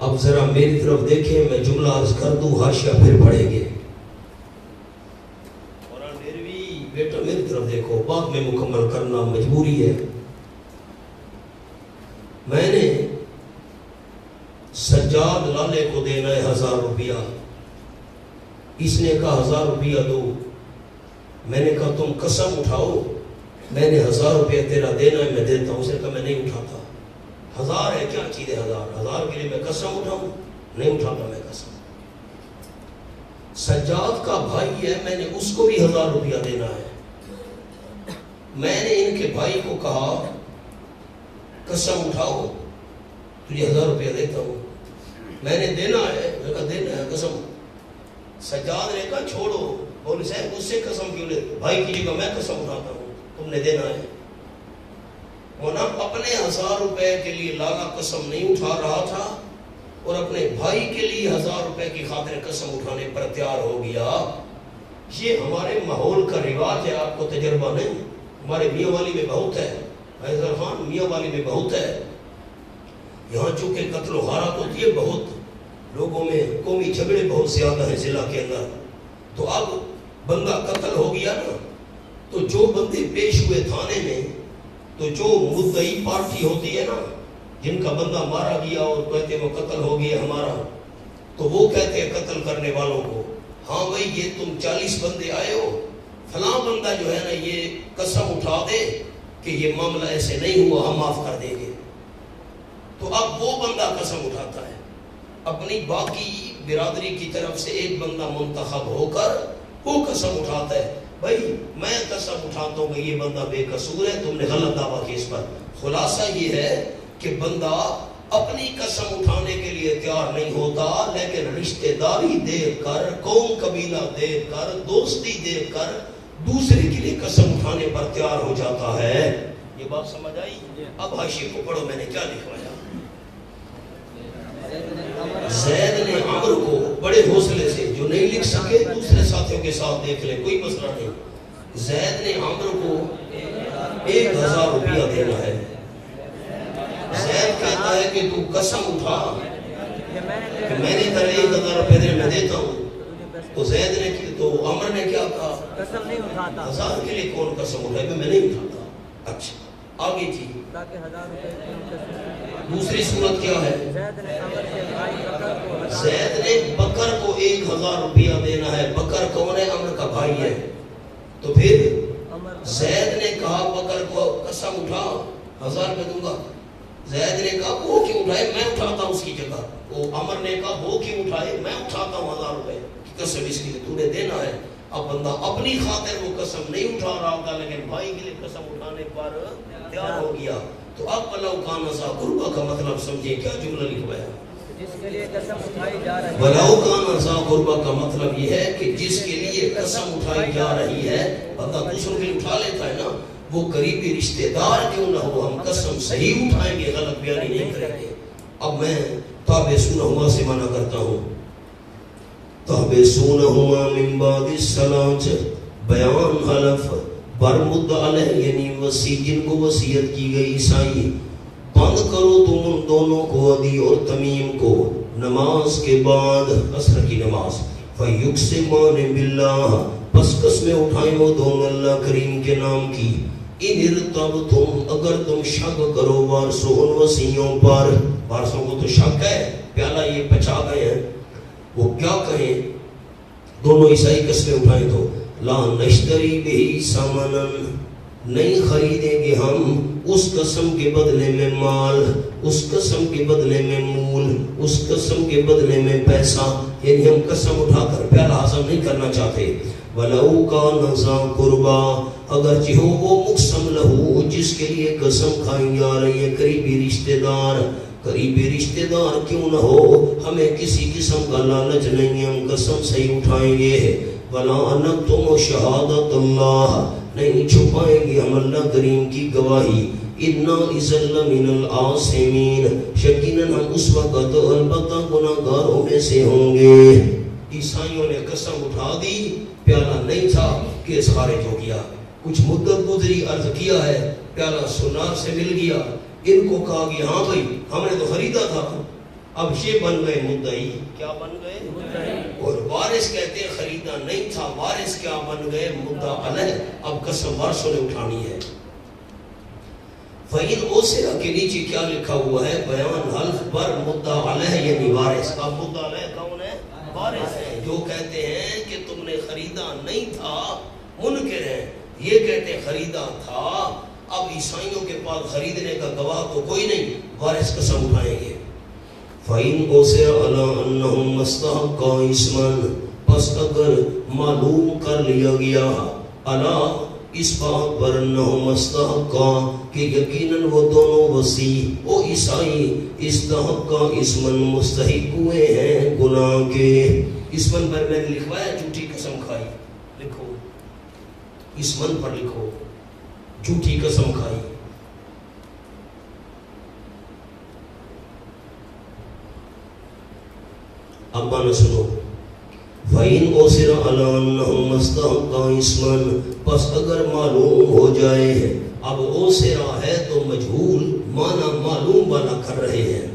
اب ذرا میری طرف دیکھیں، میں جملہ عرض کر دوں، حاشیہ پھر پڑھیں گے۔ قرآن میروی بیٹا میری طرف دیکھو، بعد میں مکمل کرنا مجبوری ہے۔ میں نے سجاد لالے کو دینا ہے 1000 روپیہ، اس نے کہا 1000 روپیہ دو، میں نے کہا تم قسم اٹھاؤ، میں نے 1000 روپیہ تیرا دینا ہے، میں دیتا ہوں۔ اس نے کہا میں نہیں اٹھاتا، 1000 ہے کیا چیز ہے، 1000 کے لیے میں قسم اٹھاؤں؟ نہیں اٹھاتا میں قسم۔ سجاد کا بھائی ہے، میں نے اس کو بھی 1000 روپیہ دینا ہے، میں نے ان کے بھائی کو کہا قسم اٹھاؤ تجھے 1000 روپیہ دیتا ہوں، میں نے دینا ہے، میں کہا دینا ہے قسم۔ سجاد نے کہا چھوڑو، مولوی صاحب مجھ سے قسم کیوں لیتے، بھائی کی جگہ میں قسم اٹھاتا ہوں، تم نے دینا ہے۔ وہ نہ اپنے 1000 روپے کے لیے لاگا قسم نہیں اٹھا رہا تھا، اور اپنے بھائی کے لیے 1000 روپے کی خاطر قسم اٹھانے پر تیار ہو گیا۔ یہ ہمارے ماحول کا رواج ہے، آپ کو تجربہ نہیں، ہمارے میاں والی میں بہت ہے، حیدر خان میاں والی میں بہت ہے، یہاں چونکہ قتل و غارت ہوتی ہے، بہت لوگوں میں قومی جھگڑے بہت زیادہ ہیں ضلع کے اندر، تو اب بندہ قتل ہو گیا نا، تو جو بندے پیش ہوئے تھانے میں، تو جو مدعی پارٹی ہوتی ہے نا، جن کا بندہ مارا گیا اور کہتے ہیں وہ قتل ہو گیا ہمارا، تو وہ کہتے ہیں قتل کرنے والوں کو، ہاں بھائی یہ تم 40 بندے آئے ہو، فلاں بندہ جو ہے نا یہ قسم اٹھا دے کہ یہ معاملہ ایسے نہیں ہوا، ہم معاف کر دیں گے۔ تو اب وہ بندہ قسم اٹھاتا ہے، اپنی باقی برادری کی طرف سے ایک بندہ منتخب ہو کر وہ قسم اٹھاتا ہے، بھائی میں قسم اٹھاتا ہوں کہ یہ بندہ بے قصور ہے، تم نے غلط دعویٰ کیا اس پر۔ خلاصہ یہ ہے کہ بندہ اپنی قسم اٹھانے کے لیے تیار نہیں ہوتا، لیکن رشتہ داری دیکھ کر، قوم قبیلہ دیکھ کر، دوستی دیکھ کر دوسرے کے لیے قسم اٹھانے پر تیار ہو جاتا ہے۔ یہ بات سمجھ آئی؟ اب حاشیے کو پڑھو، میں نے کیا لکھوایا۔ زید نے عمر کو بڑے حوصلے سے، جو نہیں لکھ سکے دوسرے ساتھیوں کے ساتھ دیکھ لیں، کوئی مسئلہ نہیں، زید نے عمر کو 1000 روپیہ دینا ہے۔ زید کہتا ہے کہ تو قسم اٹھا کہ میں نے تیرے 1000 روپے دے میں دیتا ہوں، تو زید نے تو عمر نے کیا کہا، قسم نہیں اٹھاتا، 1000 کے لیے کون قسم اٹھائے، میں نہیں اٹھاتا۔ اچھا آگے تھی تاکہ 1000 روپے۔ دوسری صورت کیا ہے، زید نے بکر کو 1000 روپیہ دینا ہے، بکر کون ہے، عمر کا بھائی ہے، تو پھر زید نے کہا بکر کو قسم اٹھا 1000 روپے دوں گا، زید نے کہا وہ کیوں اٹھائے، میں اٹھاتا ہوں اس کی جگہ. وہ عمر نے کہا وہ کیوں اٹھائے، میں اٹھاتا ہوں 1000 روپے کی قسم اس لیے تو نے دینا ہے. اب بندہ اپنی خاطر وہ قسم نہیں اٹھا رہا ہوتا لیکن بھائی کے لیے قسم اٹھانے پر تیار ہو گیا. تو اب بلو کان ذا قربا کا مطلب سمجھیں، کیا جملہ لکھوایا؟ جس کے لیے قسم اٹھائی جا رہی ہے. بلو کان ذا قربا کا مطلب یہ ہے کہ جس کے لیے قسم اٹھائی جا رہی ہے. بندہ دوسروں کے لیے اٹھا لیتا ہے نا، وہ قریبی رشتہ دار کیوں نہ ہو، ہم قسم صحیح اٹھائیں گے، غلط بیانی نہیں کریں گے. اب میں تابع سنہما سے منع کرتا ہوں. تابع سنہما من بعد الصلاۃ، بیان حلف برمد علیہ یعنی وصی جن کو وصیت کی گئی. عیسائی بند کرو تم ان دونوں کو، عدی اور تمیم کو، نماز کے بعد عصر کی نماز. فیقسمان باللہ، پس قسمیں اٹھائیں وہ دونوں اللہ کریم کے نام کی. ان ارتبتم، اگر تم شک کرو، وارثو ان وصیوں پر. وارثوں کو تو شک ہے، پیالہ یہ پچا گئے ہیں، وہ کیا کہیں؟ دونوں عیسائی قسمیں اٹھائیں تو لا نشتری بہی ثمنن، نہیں خریدیں گے ہم اس قسم کے بدلے میں مال، اس قسم کے بدلے میں مول، اس قسم کے بدلے میں پیسہ. یعنی ہم قسم اٹھا کر پیالہ ہضم نہیں کرنا چاہتے. وَلَوْ كَانَ ذَا قُرْبَىٰ، اگرچہ ہو وہ مقسم لہو جس کے لیے قسم کھائی جا رہی ہے، قریبی رشتہ دار. قریبی رشتہ دار کیوں نہ ہو، ہمیں کسی قسم کا لالچ نہیں، ہم قسم صحیح اٹھائیں گے. وَلَا نَكْتُمُ شَهَادَةَ اللَّهِ، نہیں چھپائیں گے ہم اللہ کریم کی گواہی. اِنَّا إِذًا لَّمِنَ الْعَاصِمِينَ، یقیناً ہم اس وقت البتہ گناہگاروں میں سے ہوں گے. عیسائیوں نے قسم اٹھا دی، پیالہ نہیں تھا، کیس خارج ہو گیا. کچھ مدت گزری، عرض کیا ہے، پیالہ سنار سے مل گیا. ان کو کہا کہ ہاں بھائی ہم نے تو خریدا تھا. اب یہ بن گئے مدعی. کیا بن گئے؟ اور وارث کہتے ہیں خریدا نہیں تھا. وارث کیا بن گئے؟ مدعا علیہ. اب قسم وارثوں نے اٹھانی ہے. فَإِنْ أُسِرَ کے نیچے کیا لکھا ہوا ہے؟ بیان حلف پر مدعا علیہ یعنی وارث. اب مدعا علیہ کون ہے؟ وارث ہے. جو کہتے ہیں کہ تم نے خریدا نہیں تھا منکر ہیں، یہ کہتے ہیں خریدا تھا. اب عیسائیوں کے پاس خریدنے کا گواہ تو کوئی نہیں، وارث قسم اٹھائیں گے. فَإِنْ أُسِرَ عَلَىٰ أَنَّهُمْ اسْتَحَقَّا إِثْمًا، پس اگر معلوم کر لیا گیا عَلَىٰ اس بات پر انہم استحقا کہ یقیناً وہ دونوں وصی و عیسائی استحقا اسمن مستحق ہوئے ہیں گناہ کے. اسمن پر میں نے لکھوایا جھوٹی قسم کھائی، لکھو اسمن پر لکھو جھوٹی قسم کھائی. اب مانا سنو. فَإِنْ أُسِرَ عَلَىٰ أَنَّهُمْ اسْتَحَقَّا اسْمًا، پس اگر معلوم ہو جائے. اب اوسرا ہے تو مجہول مانا معلوم والا کر رہے ہیں.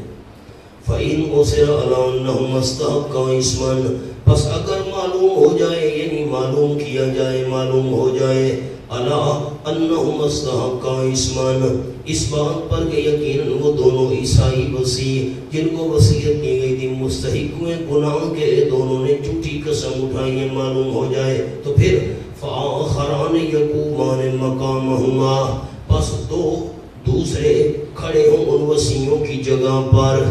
فَإِنْ أُسِرَ عَلَىٰ أَنَّهُمْ اسْتَحَقَّا اسْمًا، پس اگر معلوم ہو جائے یعنی معلوم کیا جائے، معلوم ہو جائے عَلَىٰ أَنَّهُمْ اسْتَحَقَّا اسْمًا، اس بات پر کہ یقیناً وہ دونوں عیسائی وصی جن کو وصیت کی گئی تھی مستحق ہوئے گناہ کے، دونوں نے جھوٹی قسم اٹھائی ہے، معلوم ہو جائے تو پھر فآخران یقومان مقامہما، پس دو دوسرے کھڑے ہوں ان وصیوں کی جگہ پر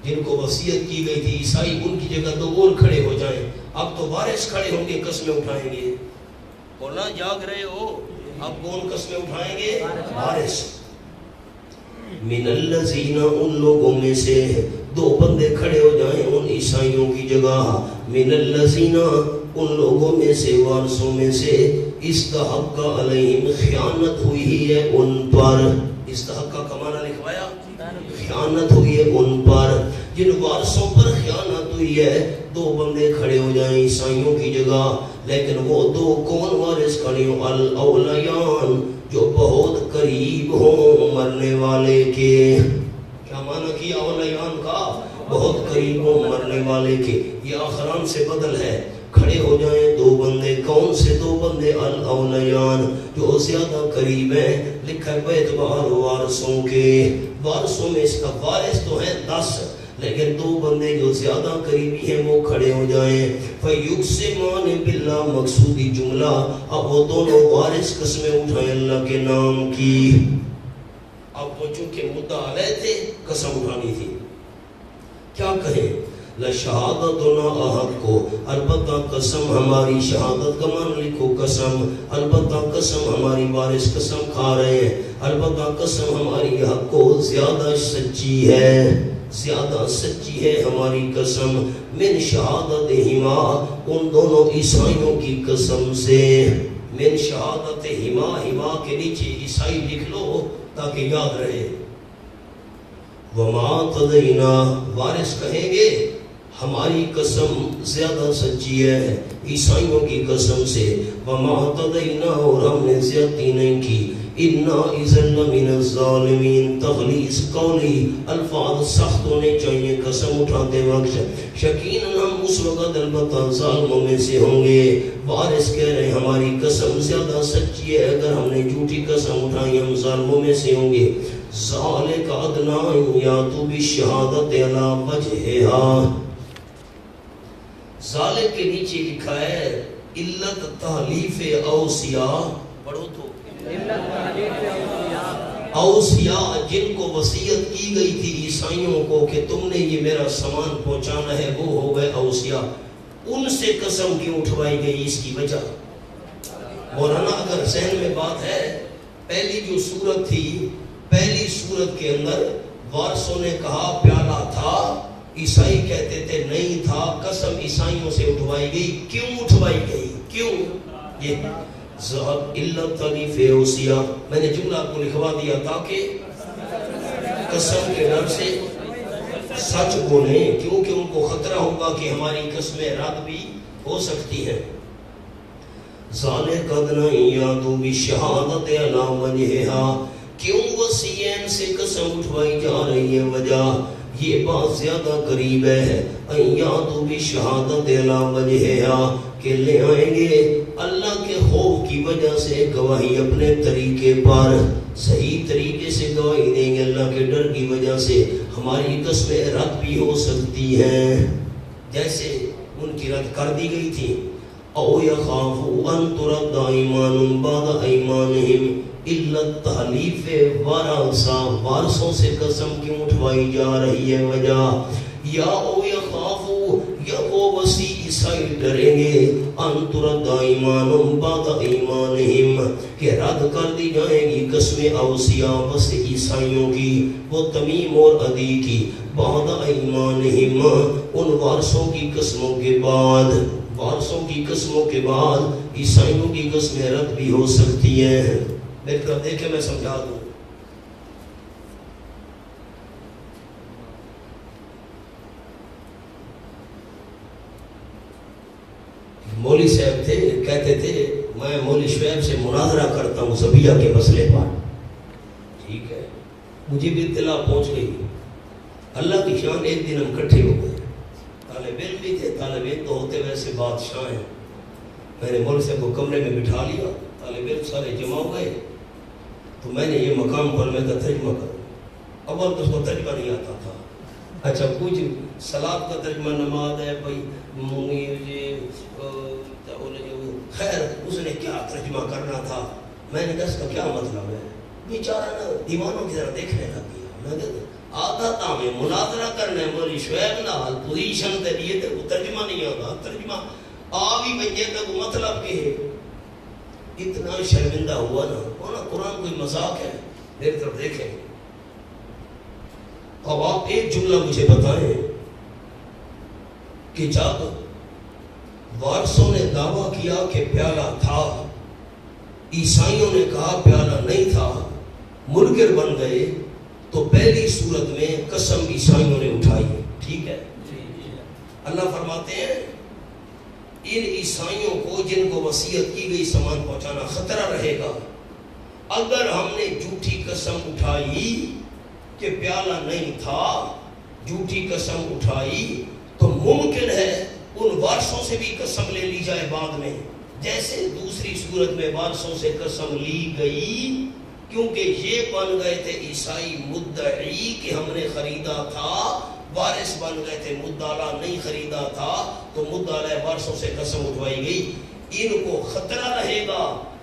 جن کو وصیت کی گئی تھی عیسائی، ان کی جگہ دو اور کھڑے ہو جائیں. اب تو وارث کھڑے ہوں گے، قسمیں اٹھائیں گے. بولنا جاگ رہے ہو؟ اب کون قسمیں اٹھائیں گے؟ وارث. من الذین، ان لوگوں میں سے دو بندے کھڑے ہو جائیں ان عیسائیوں کی جگہ. من الذین، ان لوگوں میں سے، وارثوں میں سے، استحق علیہم، خیانت ہوئی ہے ان پر. استحق کا معنی لکھوایا، خیانت ہوئی ہے ان پر. جن وارثوں پر خیانت ہوئی ہے، دو بندے کھڑے ہو جائیں عیسائیوں کی جگہ. لیکن وہ دو کون وارث کھڑے ہوں؟ الاولیان، جو بہت قریب ہوں مرنے والے کے. کیا معنی کیا اولیان کا؟ بہت قریب ہوں مرنے والے کے. یہ آخران سے بدل ہے. کھڑے ہو جائیں دو بندے. کون سے دو بندے؟ الاولیان، جو زیادہ قریب ہیں. لکھا ہے اعتبار وارثوں کے. وارثوں میں اس کا وارث تو ہیں 10، لیکن دو بندے جو زیادہ قریبی ہیں وہ کھڑے ہو جائیں. فَيُقْسِمَانِ بِاللَّهِ، مقصودی جملہ. اب وہ دونوں وارث قسمیں اٹھائیں اللہ کے نام کی. اب وہ چونکہ مدعا علیہ تھے، قسم اٹھانی تھی. کیا کہیں؟ لشہادتنا احق کو، البتہ قسم ہماری، شہادت کا معنی لکھو قسم، البتہ قسم ہماری، وارث قسم کھا رہے ہیں، البتہ قسم ہماری حق کو زیادہ سچی ہے، زیادہ سچی ہے ہماری قسم، من شہادتہما، ان دونوں عیسائیوں کی قسم سے. من شہادتہما، ہما کے نیچے عیسائی لکھ لو تاکہ یاد رہے. وما تدینا، وارث کہیں گے ہماری قسم زیادہ سچی ہے عیسائیوں کی قسم سے. وما تدینا، اور ہم نے زیادتی نہیں کی. انا اذا لمن الظالمین، تخلیص قولی، الفاظ سخت ہونے چاہیے قسم اٹھاتے وقت. یقیناً ہم اس وقت البتہ ظالموں میں سے ہوں گے. وارث کہہ رہے ہیں ہماری قسم زیادہ سچی ہے، اگر ہم نے جھوٹی قسم اٹھائی ہم ظالموں میں سے ہوں گے. ذالک ادنی ان یاتوا بالشہادۃ علی وجہہا، ذالک کے نیچے لکھا ہے علت تحلیف اوصیاء، پڑھو تو اوصیاء، جن کو وصیت کی گئی تھی عیسائیوں کو کہ تم نے یہ میرا سامان پہنچانا ہے، وہ ہو گئے اوصیاء. ان سے قسم کیوں اٹھوائی گئی؟ اس کی وجہ مولانا اگر ذہن میں بات ہے، پہلی جو صورت تھی، پہلی صورت کے اندر وارثوں نے کہا پیالہ تھا، عیسائی کہتے تھے نہیں تھا، قسم عیسائیوں سے اٹھوائی گئی. کیوں اٹھوائی گئی؟ کیوں؟ یہ علت تحلیف اوصیاء، میں نے جملہ کو لکھوا دیا تاکہ قسم کے ڈر سے سچ بولیں، کیونکہ ان کو خطرہ ہوگا کہ ہماری قسمیں رد بھی ہو سکتی ہیں. ذالک ادنی ان یاتوا بالشہادۃ علی وجہہا، کیوں وصیین سے قسم اٹھوائی جا رہی ہے؟ وجہ یہ بات زیادہ قریب ہے. ان یاتوا بالشہادۃ علی وجہہا، کہ لے آئیں گے اللہ کے خوف کی وجہ سے گواہی اپنے طریقے پر، صحیح طریقے سے گواہی دیں گے اللہ کے ڈر کی وجہ سے. ہماری قسمیں رد بھی ہو سکتی ہیں جیسے ان کی رد کر دی گئی تھی. او یخافوا ان ترد ایمان بعد ایمانہم الا التحلیف ورثا، وارثوں سے قسم کیوں اٹھوائی جا رہی ہے؟ وجہ یا او یخافوا، یا وہ وسیع عیسائی ڈریں گے، ان ترد ایمان بعد ایمانہم، کہ رد کر دی جائیں گی قسمیں اوصیاء بس عیسائیوں کی، وہ تمیم اور عدی کی، بعد ایمانہم، ان وارثوں کی قسموں کے بعد، وارثوں کی قسموں کے بعد عیسائیوں کی قسمیں رد بھی ہو سکتی ہیں. میری طرف دیکھیں میں سمجھا دوں. مولوی صاحب تھے، کہتے تھے میں مولوی شعیب سے مناظرہ کرتا ہوں ذبیحہ کے مسئلے پر. ٹھیک ہے، مجھے بھی اطلاع پہنچ گئی. اللہ کی شان، ایک دن ہم اکٹھے ہو گئے، طالب علم بھی تھے، طالب علم تو ہوتے ویسے بادشاہ ہیں. میں نے مولوی صاحب کو کمرے میں بٹھا لیا، طالب علم سارے جمع ہو گئے، تو میں نے یہ مقام پر میں کا ترجمہ کروں. اول تو اس کو ترجمہ نہیں آتا تھا. اچھا کچھ صلاۃ کا ترجمہ نماز ہے بھائی، خیر اس نے کیا ترجمہ کرنا تھا. میں نے کہا اس کا کیا مطلب ہے؟ بیچارہ نا دیوانوں کی طرح دیکھنے لگ گیا. میں کہا آتا تھا میں مناظرہ کرنے مولوی شعیب نال پوزیشن تے لیے تے وہ ترجمہ نہیں آتا، ترجمہ آ بھی بھیجے تے وہ مطلب کہ اتنا شرمندہ ہوا نا. نا قرآن کوئی مذاق ہے؟ میری طرف دیکھیں. اب آپ ایک جملہ مجھے بتائیں کہ جب وارثوں نے دعویٰ کیا کہ پیالہ تھا، عیسائیوں نے کہا پیالہ نہیں تھا، منکر بن گئے، تو پہلی صورت میں قسم عیسائیوں نے اٹھائی. ٹھیک ہے، اللہ فرماتے ہیں ان عیسائیوں کو جن کو وصیت کی گئی سامان پہنچانا خطرہ رہے گا، اگر ہم نے جھوٹی قسم اٹھائی کہ پیالہ نہیں تھا، جھوٹی قسم اٹھائی، تو ممکن ہے ان وارثوں سے بھی قسم لے لی جائے بعد میں، جیسے دوسری صورت میں وارثوں سے قسم لی گئی، کیونکہ یہ بن گئے تھے عیسائی مدعی کہ ہم نے خریدا تھا، وارث بن گئے تھے مدعا نہیں خریدا تھا، تو مدعا وارثوں سے قسم اٹھوائی گئی. ان کو خطرہ رہے گا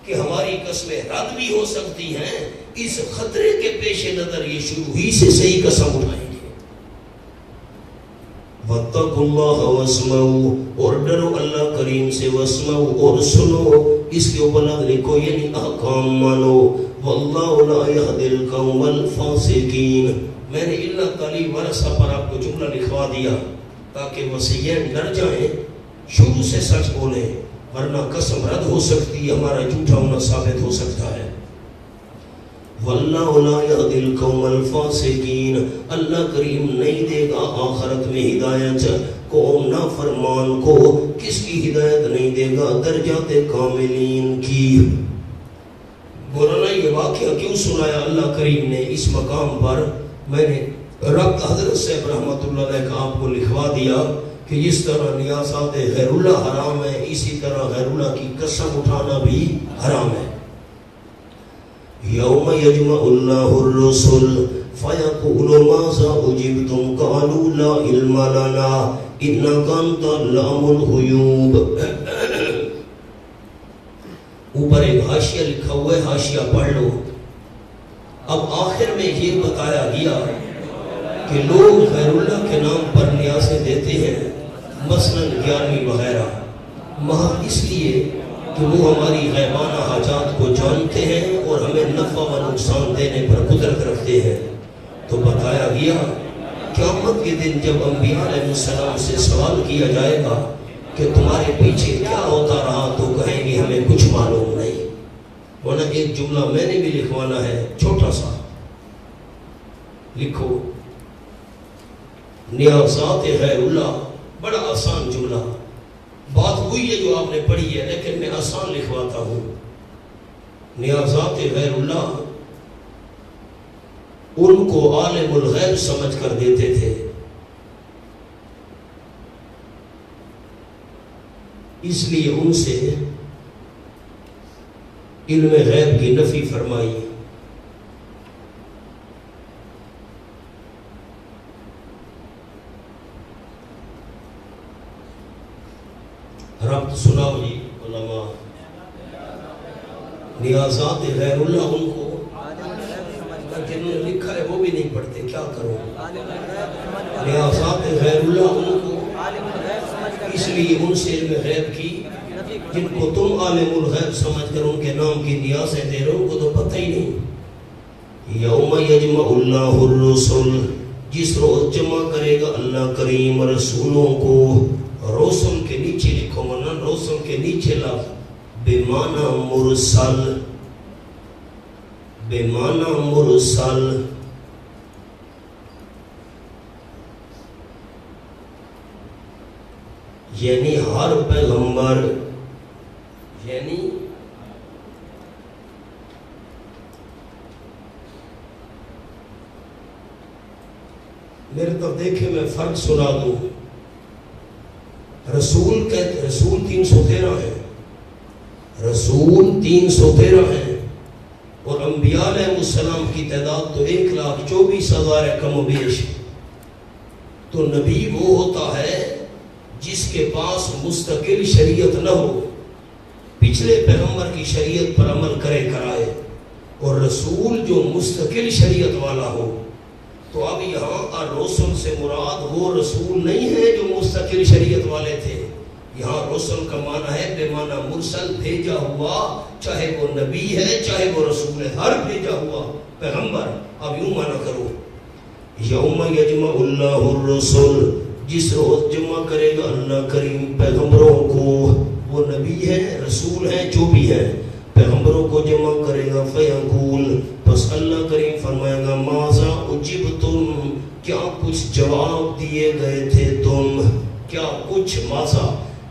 کہ ہماری قسمیں رد بھی ہو سکتی ہیں، اس خطرے کے پیش نظر یہ شروع ہی سے صحیح قسم اٹھائیں گے۔ وَاتَّقُوا اللَّهَ وَاسْمَعُوا، اور ڈرو اللہ کریم سے، وَاسْمَعُوا، اور سنو، اس کے اوپر لکھو یعنی احکام مانو، وَاللَّهُ لَا يَهْدِي الْقَوْمَ الْفَاسِقِينَ۔ میں نے اللہ تعالی ورثہ پر آپ کو جملہ لکھوا دیا تاکہ وصیین ڈر جائیں، شروع سے سچ بولیں، ورنہ قسم رد ہو سکتی ہے، ہمارا جھوٹا ہونا ثابت ہو سکتا ہے۔ وَاللَّهُ لَا يَهْدِي الْقَوْمَ الْفَاسِقِينَ، اللہ کریم نہیں دے گا آخرت میں ہدایت قوم نافرمان کو۔ کس کی ہدایت نہیں دے گا؟ درجات کاملین کی۔ مولانا یہ واقعہ کیوں سنایا اللہ کریم نے اس مقام پر؟ میں نے رب حضرت صاحب رحمۃ اللہ علیہ کا آپ کو لکھوا دیا کہ جس طرح نیازات غیر اللہ حرام ہے، اسی طرح غیر اللہ کی قسم اٹھانا بھی حرام ہے۔ یوم یجمع اللہ الرسل فیقول ماذا اجبتم قالوا لا علم لنا انک انت علام الغیوب۔ اوپر ایک حاشیہ لکھا ہوا ہے، حاشیہ پڑھ لو۔ اب آخر میں یہ بتایا گیا کہ لوگ غیر اللہ کے نام پر نیازیں دیتے ہیں، مثلاً 11ویں وغیرہ، محض اس لیے کہ وہ ہماری غیبانہ حاجات کو جانتے ہیں اور ہمیں نفع و نقصان دینے پر قدرت رکھتے ہیں۔ تو بتایا گیا قیامت کے دن جب انبیاء علیہ السلام سے سوال کیا جائے گا کہ تمہارے پیچھے کیا ہوتا رہا، تو کہیں گے ہمیں کچھ معلوم نہیں۔ ورنہ ایک جملہ میں نے بھی لکھوانا ہے، چھوٹا سا لکھو، نیازات غیر اللہ، بڑا آسان جملہ، بات ہوئی ہے جو آپ نے پڑھی ہے لیکن میں آسان لکھواتا ہوں۔ نیازات غیر اللہ ان کو عالم الغیب سمجھ کر دیتے تھے، اس لیے ان سے علم غیب کی نفی فرمائی۔ رب سناؤ جی علماء، نیازات غیر اللہ ان کو جنہوں نے لکھا ہے وہ بھی نہیں پڑھتے، کیا کروں؟ نیازات غیر اللہ ان کو، اس لیے ان سے علم غیب کی، جن کو تم عالم الغیب سمجھ کر ان کے نام کی نیازیں دے رہے ہو، ان کو تو پتہ ہی نہیں۔ یوم یجمع اللہ الرسل، جس روز جمع کرے گا اللہ کریم رسولوں کو، رسل کے نیچے لکھو، ورنہ رسل کے نیچے لفظ بمعنی مرسل، بمعنی مرسل، یعنی ہر پیغمبر، یعنی میرے تو دیکھے میں فرق سنا دوں۔ رسول کہتے، رسول 313 ہیں، رسول 313 ہیں، اور انبیاء علیہ السلام کی تعداد تو 1,24,000 ہے کم و بیش۔ تو نبی وہ ہوتا ہے جس کے پاس مستقل شریعت نہ ہو، پچھلے پیغمبر کی شریعت پر عمل کرے کرائے، اور رسول جو مستقل شریعت والا ہو۔ تو اب یہاں الرسل سے مراد وہ رسول نہیں ہے جو مستقل شریعت والے تھے، یہاں رسول کا معنی ہے بے معنی مرسل، بھیجا ہوا، چاہے وہ نبی ہے چاہے وہ رسول ہے، ہر بھیجا ہوا پیغمبر۔ اب یوں معنی کرو، یوم یجمع اللہ الرسل، جس روز جمع کرے گا اللہ کریم پیغمبروں کو، وہ نبی ہیں رسول ہیں جو بھی ہیں، پیغمبروں کو جمع کرے گا، فیقول، پس اللہ کریم فرمائے گا، ماذا اجبتم، کیا کچھ جواب دیے گئے تھے تم، کیا کچھ ماذا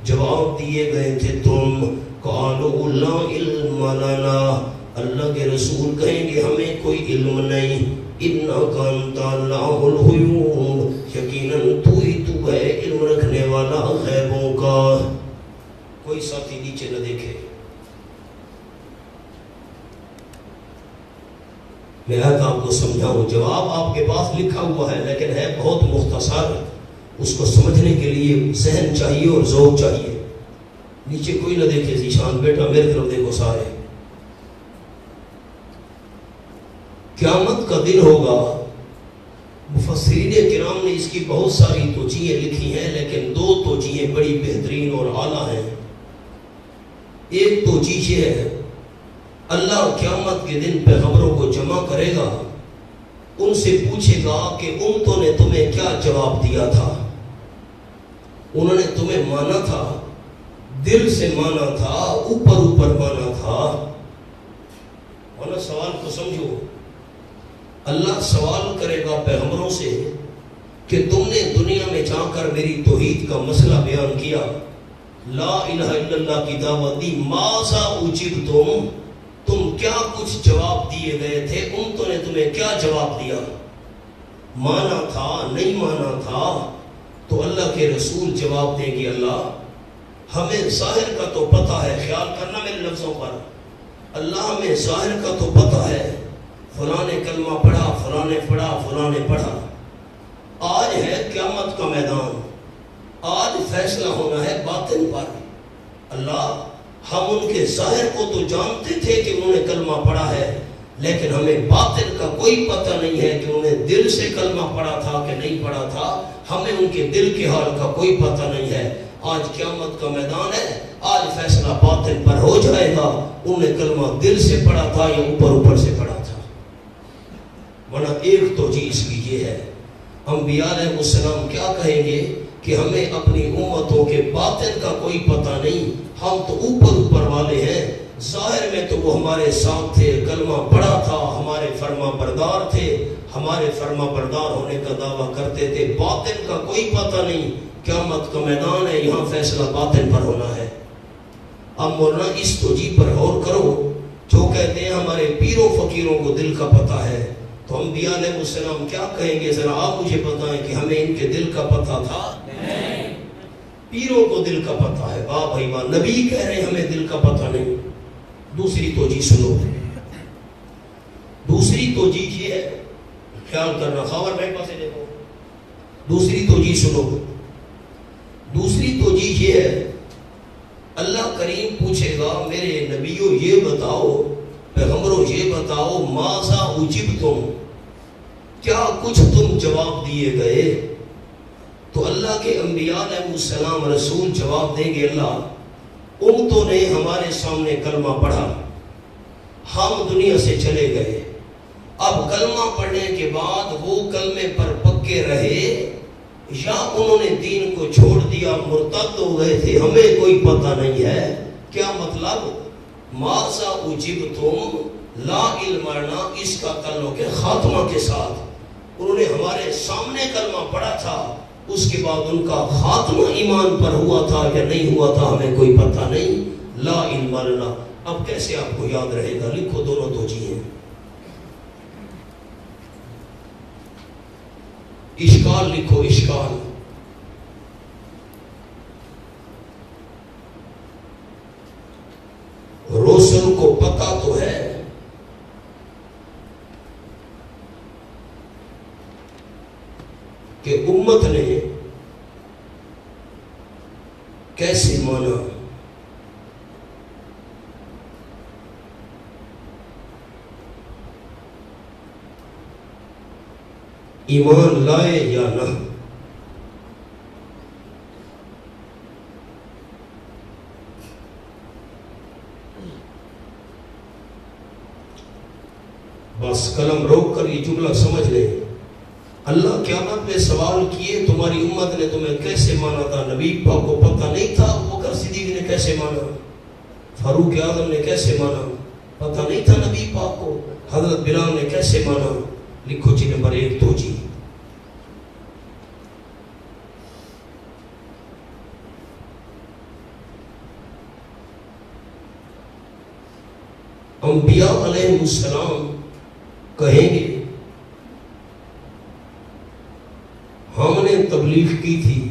جواب دیے گئے تھے تم، قالوا لا علم لنا، اللہ کے رسول کہیں گے ہمیں کوئی علم نہیں، انک انت علام الغیوب، یقیناً تو ہی تو ہے علم رکھنے والا غیبوں کا۔ کوئی ساتھی نیچے نہ دیکھے، میں آپ کو سمجھاؤں، جواب آپ کے پاس لکھا ہوا ہے لیکن ہے بہت مختصر، اس کو سمجھنے کے لیے ذہن چاہیے اور ذوق چاہیے۔ نیچے کوئی نہ دیکھے ذیشان، بیٹا میرے طرف دیکھو سارے، قیامت کا دن ہوگا. مفسرین کرام نے اس کی بہت ساری توجیہیں لکھی ہیں، لیکن دو توجیہیں بڑی بہترین اور اعلیٰ ہیں. ایک توجیہ یہ ہے، اللہ قیامت کے دن پیغمبروں کو جمع کرے گا، ان سے پوچھے گا کہ امتوں نے تمہیں کیا جواب دیا تھا. انہوں نے تمہیں مانا تھا، دل سے مانا تھا، اوپر مانا تھا. اور سوال کو سمجھو، اللہ سوال کرے گا پیغمبروں سے کہ تم نے دنیا میں جا کر میری توحید کا مسئلہ بیان کیا، لا الہ الا اللہ کی دعوت دی، ماذا اجبتم، تم کیا کچھ جواب دیے گئے تھے، امتوں نے تمہیں کیا جواب دیا، مانا تھا نہیں مانا تھا. تو اللہ کے رسول جواب دیں گے، اللہ ہمیں ظاہر کا تو پتہ ہے، خیال کرنا میرے لفظوں پر، اللہ ہمیں ظاہر کا تو پتہ ہے، فلاں نے کلمہ پڑھا، فلاں نے پڑھا، فلاں نے پڑھا. آج ہے قیامت کا میدان، آج فیصلہ ہونا ہے باطن پر. اللہ ہم ان کے ظاہر کو تو جانتے تھے کہ انہوں نے کلمہ پڑھا ہے، لیکن ہمیں باطن کا کوئی پتہ نہیں ہے کہ انہوں نے دل سے کلمہ پڑھا تھا کہ نہیں پڑھا تھا. ہمیں ان کے دل کے حال کا کوئی پتہ نہیں ہے. آج قیامت کا میدان ہے، آج فیصلہ باطن پر ہو جائے گا، انہوں نے کلمہ دل سے پڑھا تھا یا اوپر سے پڑھا تھا. ورنہ ایک توجیہ اس کی یہ ہے، انبیاء علیہ السلام کیا کہیں گے کہ ہمیں اپنی امتوں کے باطن کا کوئی پتہ نہیں، ہم تو اوپر والے ہیں، ظاہر میں تو وہ ہمارے ساتھ تھے، کلمہ پڑھا تھا، ہمارے فرما بردار تھے، ہمارے فرما بردار ہونے کا دعویٰ کرتے تھے، باطن کا کوئی پتہ نہیں. قیامت کا میدان ہے، یہاں فیصلہ باطن پر ہونا ہے. اب مولانا اس توجیہ پر غور کرو، جو کہتے ہیں ہمارے پیروں فقیروں کو دل کا پتہ ہے، تو انبیاء علیہ السلام کیا کہیں گے، ذرا آپ مجھے بتائیں کہ ہمیں ان کے دل کا پتہ تھا؟ نہیں. پیروں کو دل کا پتہ ہے، واہ بھائی واہ. نبی کہہ رہے ہیں ہمیں دل کا پتہ نہیں. دوسری توجیہ سنو، دوسری توجیہ یہ ہے، خیال کرنا، خاور بھائی پاسے دیکھو، دوسری توجیہ سنو. دوسری توجیہ یہ ہے، اللہ کریم پوچھے گا میرے نبیوں یہ بتاؤ، پیغمبروں یہ بتاؤ، ماذا اجبتم، کیا کچھ تم جواب دیے گئے. تو اللہ کے انبیاء علیہ السلام رسول جواب دیں گے، اللہ امتوں نے ہمارے سامنے کلمہ پڑھا، ہم دنیا سے چلے گئے، اب کلمہ پڑھنے کے بعد وہ کلمے پر پکے رہے یا انہوں نے دین کو چھوڑ دیا، مرتد ہو گئے تھے، ہمیں کوئی پتہ نہیں ہے. کیا مطلب؟ ماذا اجبتم لا علم لنا، اس کا تعلق ہے خاتمہ کے ساتھ. انہوں نے ہمارے سامنے کلمہ پڑھا تھا، اس کے بعد ان کا خاتمہ ایمان پر ہوا تھا یا نہیں ہوا تھا ہمیں کوئی پتہ نہیں. لا علم لنا. اب کیسے آپ کو یاد رہے گا؟ لکھو دونوں توجیہ ہیں. اشکال لکھو، اشکال. روشن کو پتہ تو ہے کہ امت نے کیسے مانا. ایمان لائے یا نہ، بس قلم روک کر یہ جملہ سمجھ لیں. اللہ قیامت میں سوال کیے تمہاری امت نے تمہیں کیسے مانا تھا؟ نبی پاک کو پتہ نہیں تھا؟ ابوبکر صدیق نے کیسے مانا؟ فاروق اعظم نے کیسے مانا؟ پتہ نہیں تھا نبی پاک کو؟ حضرت بلال نے کیسے مانا؟ لکھو جی نمبر 1 توجیہ. انبیاء علیہ السلام کہیں گے ہم نے تبلیغ کی تھی،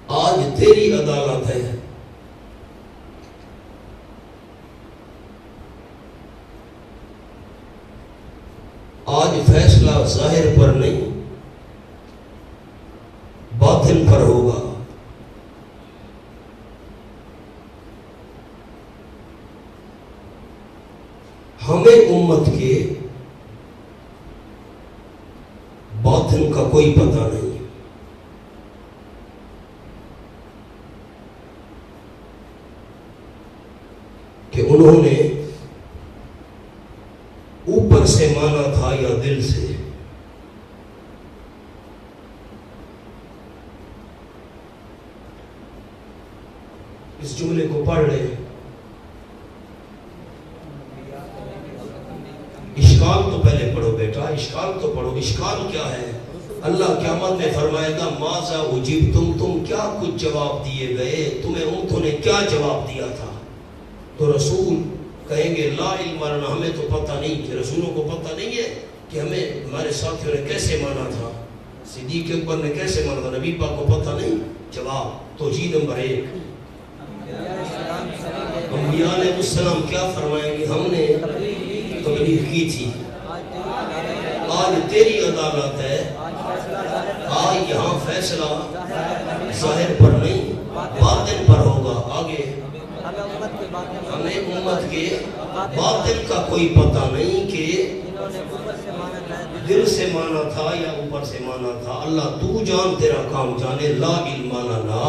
آج تیری عدالت ہے، آج فیصلہ ظاہر پر نہیں باطن پر ہوگا. باطن کا کوئی پتہ نہیں. کہ انہوں نے اوپر سے مانا تھا یا دل سے. اس جملے کو پڑھ لیں. اشکال تو پہلے پڑھو بیٹا، اشکال تو پڑھو. اشکال کیا ہے؟ اللہ قیامت میں فرمائے گا ماذا اجبتم، تم کیا کچھ جواب دیے گئے، تمہیں اونٹوں نے کیا جواب دیا تھا؟ تو رسول کہیں گے لا علم لنا، ہمیں تو پتہ نہیں. کہ رسولوں کو پتہ نہیں ہے کہ ہمیں ہمارے ساتھیوں نے کیسے مانا تھا، صدیق اکبر نے کیسے مانا تھا، نبی پاک کو پتہ نہیں. جواب توجیہ نمبر 1، انبیاء علیہ السلام کیا فرمائیں گے؟ ہم نے تبلیغ کی تھی، آج تیری عدالت ہے، آج یہاں فیصلہ ظاہر پر نہیں باطن پر ہوگا. آگے ہمیں امت کے باطن کا کوئی پتہ نہیں کہ دل سے مانا تھا یا اوپر سے مانا تھا. اللہ تو جان، تیرا کام جانے. لا علم لنا،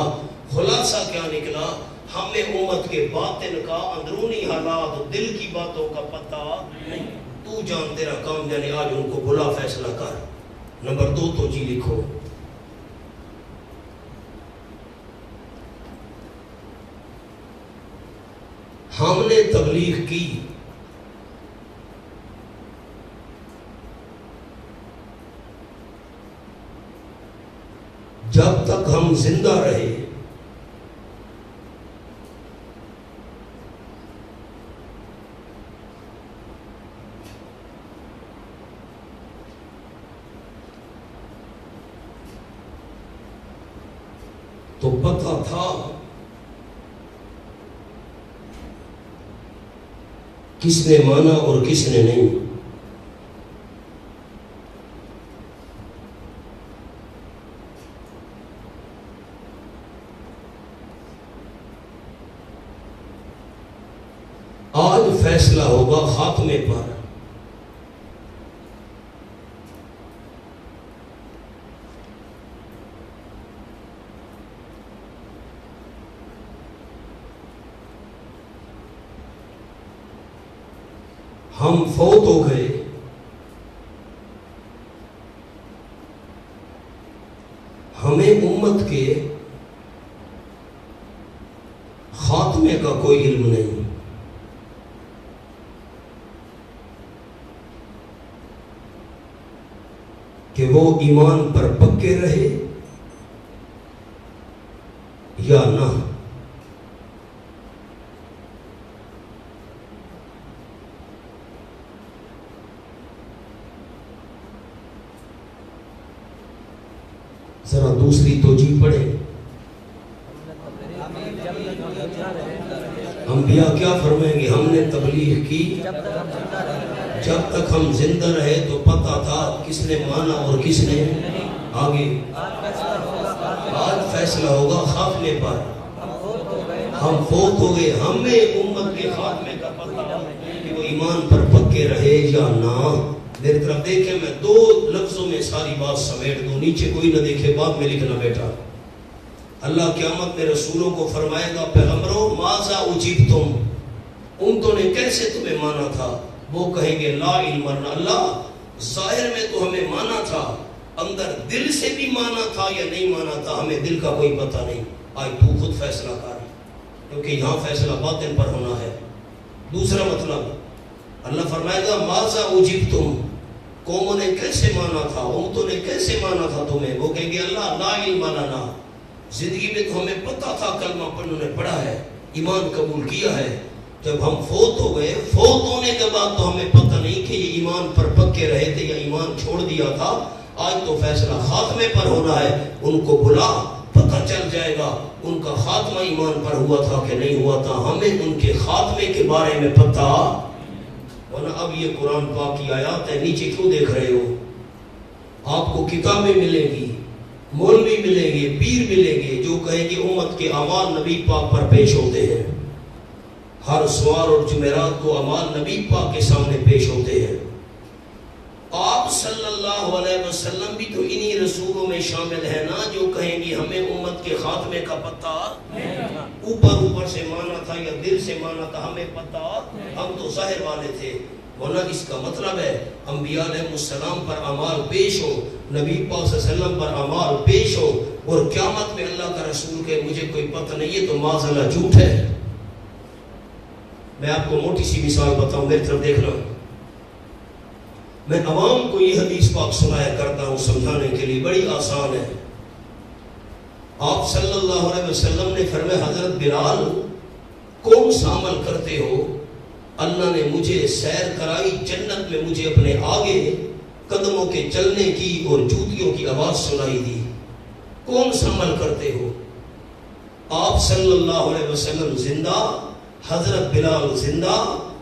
خلاصہ کیا نکلا؟ ہمیں امت کے باطن کا، اندرونی حالات، دل کی باتوں کا پتہ نہیں. تو جان، تیرا کام جانے. آج ان کو بلا، فیصلہ کر. نمبر 2 تو جی لکھو. ہم نے تبلیغ کی جب تک ہم زندہ رہے. تو پتہ تھا کس نے مانا اور کس نے نہیں. آج فیصلہ ہوگا خاتمے پر. ہم فوت ہو گئے، ہمیں امت کے خاتمے کا کوئی علم نہیں. کہ وہ ایمان پر پکے رہے یا نہ. ذرا دوسری توجیہ پڑھیں. انبیاء کیا فرمائیں گے؟ ہم نے تبلیغ کی جب تک ہم زندہ رہے. تو پتہ تھا کس نے مانا اور کس نے. آگے آج فیصلہ ہوگا خاتمے پر. ہم فوت ہو گئے، ہمیں امت کے خاتمے کا پتہ کہ وہ ایمان پر پکے رہے یا نہ. میری طرف دیکھیں، میں 2 لفظوں میں ساری بات سمیٹ دوں، نیچے کوئی نہ دیکھے، بعد میں لکھنا بیٹا. اللہ قیامت میں رسولوں کو فرمائے گا پیغمبروں ماذا اجبتم، امتوں نے کیسے تمہیں مانا تھا؟ وہ کہیں گے لا علم لنا. اللہ ظاہر میں تو ہمیں مانا تھا، اندر دل سے بھی مانا تھا یا نہیں مانا تھا، ہمیں دل کا کوئی پتہ نہیں. آج تو خود فیصلہ کر، کیونکہ یہاں فیصلہ باطن پر ہونا ہے. دوسرا مطلب اللہ فرمائے گا ماذا اجبتم، قوموں نے کیسے مانا تھا، امتوں نے کیسے مانا تھا تمہیں؟ وہ کہیں گے اللہ لا علم لنا، زندگی میں تو ہمیں پتہ تھا، کلمہ انہوں نے پڑھا ہے، ایمان قبول کیا ہے. جب ہم فوت ہو گئے، فوت ہونے کے بعد تو ہمیں پتہ نہیں کہ یہ ایمان پر پکے رہے تھے یا ایمان چھوڑ دیا تھا. آج تو فیصلہ خاتمے پر ہونا ہے. ان کو بلا، پتہ چل جائے گا ان کا خاتمہ ایمان پر ہوا تھا کہ نہیں ہوا تھا. ہمیں ان کے خاتمے کے بارے میں پتہ. ورنہ اب یہ قرآن پاک کی آیات ہے، نیچے کیوں دیکھ رہے ہو؟ آپ کو کتابیں ملیں گی، مولوی ملیں گے، پیر ملیں گے جو کہیں گے امت کے اعمال نبی پاک پر پیش ہوتے ہیں. ہر سوار اور جمعرات کو اعمال نبی پاک کے سامنے پیش ہوتے ہیں. آپ صلی اللہ علیہ وسلم بھی تو انہی رسولوں میں شامل ہیں نا جو کہیں گی ہمیں امت کے خاتمے کا پتہ اوپر سے مانا تھا یا دل سے مانا تھا ہمیں پتہ، ہم تو ظاہر والے تھے۔ ورنہ اس کا مطلب ہے انبیاء علیہ السلام پر اعمال پیش ہو، نبی پاک صلی اللہ علیہ وسلم پر اعمال پیش ہو، اور قیامت میں اللہ کا رسول کہ مجھے کوئی پتہ نہیں ہے، تو معاذ اللہ جھوٹ ہے۔ میں آپ کو موٹی سی مثال بتاؤں، میری طرف دیکھنا۔ میں عوام کو یہ حدیث پاک سنایا کرتا ہوں سمجھانے کے لیے، بڑی آسان ہے۔ آپ صلی اللہ علیہ وسلم نے فرمایا حضرت بلال کون سا عمل کرتے ہو؟ اللہ نے مجھے سیر کرائی جنت میں، مجھے اپنے آگے قدموں کے چلنے کی اور جوتیوں کی آواز سنائی دی۔ کون سا عمل کرتے ہو؟ آپ صلی اللہ علیہ وسلم زندہ، حضرت بلال زندہ،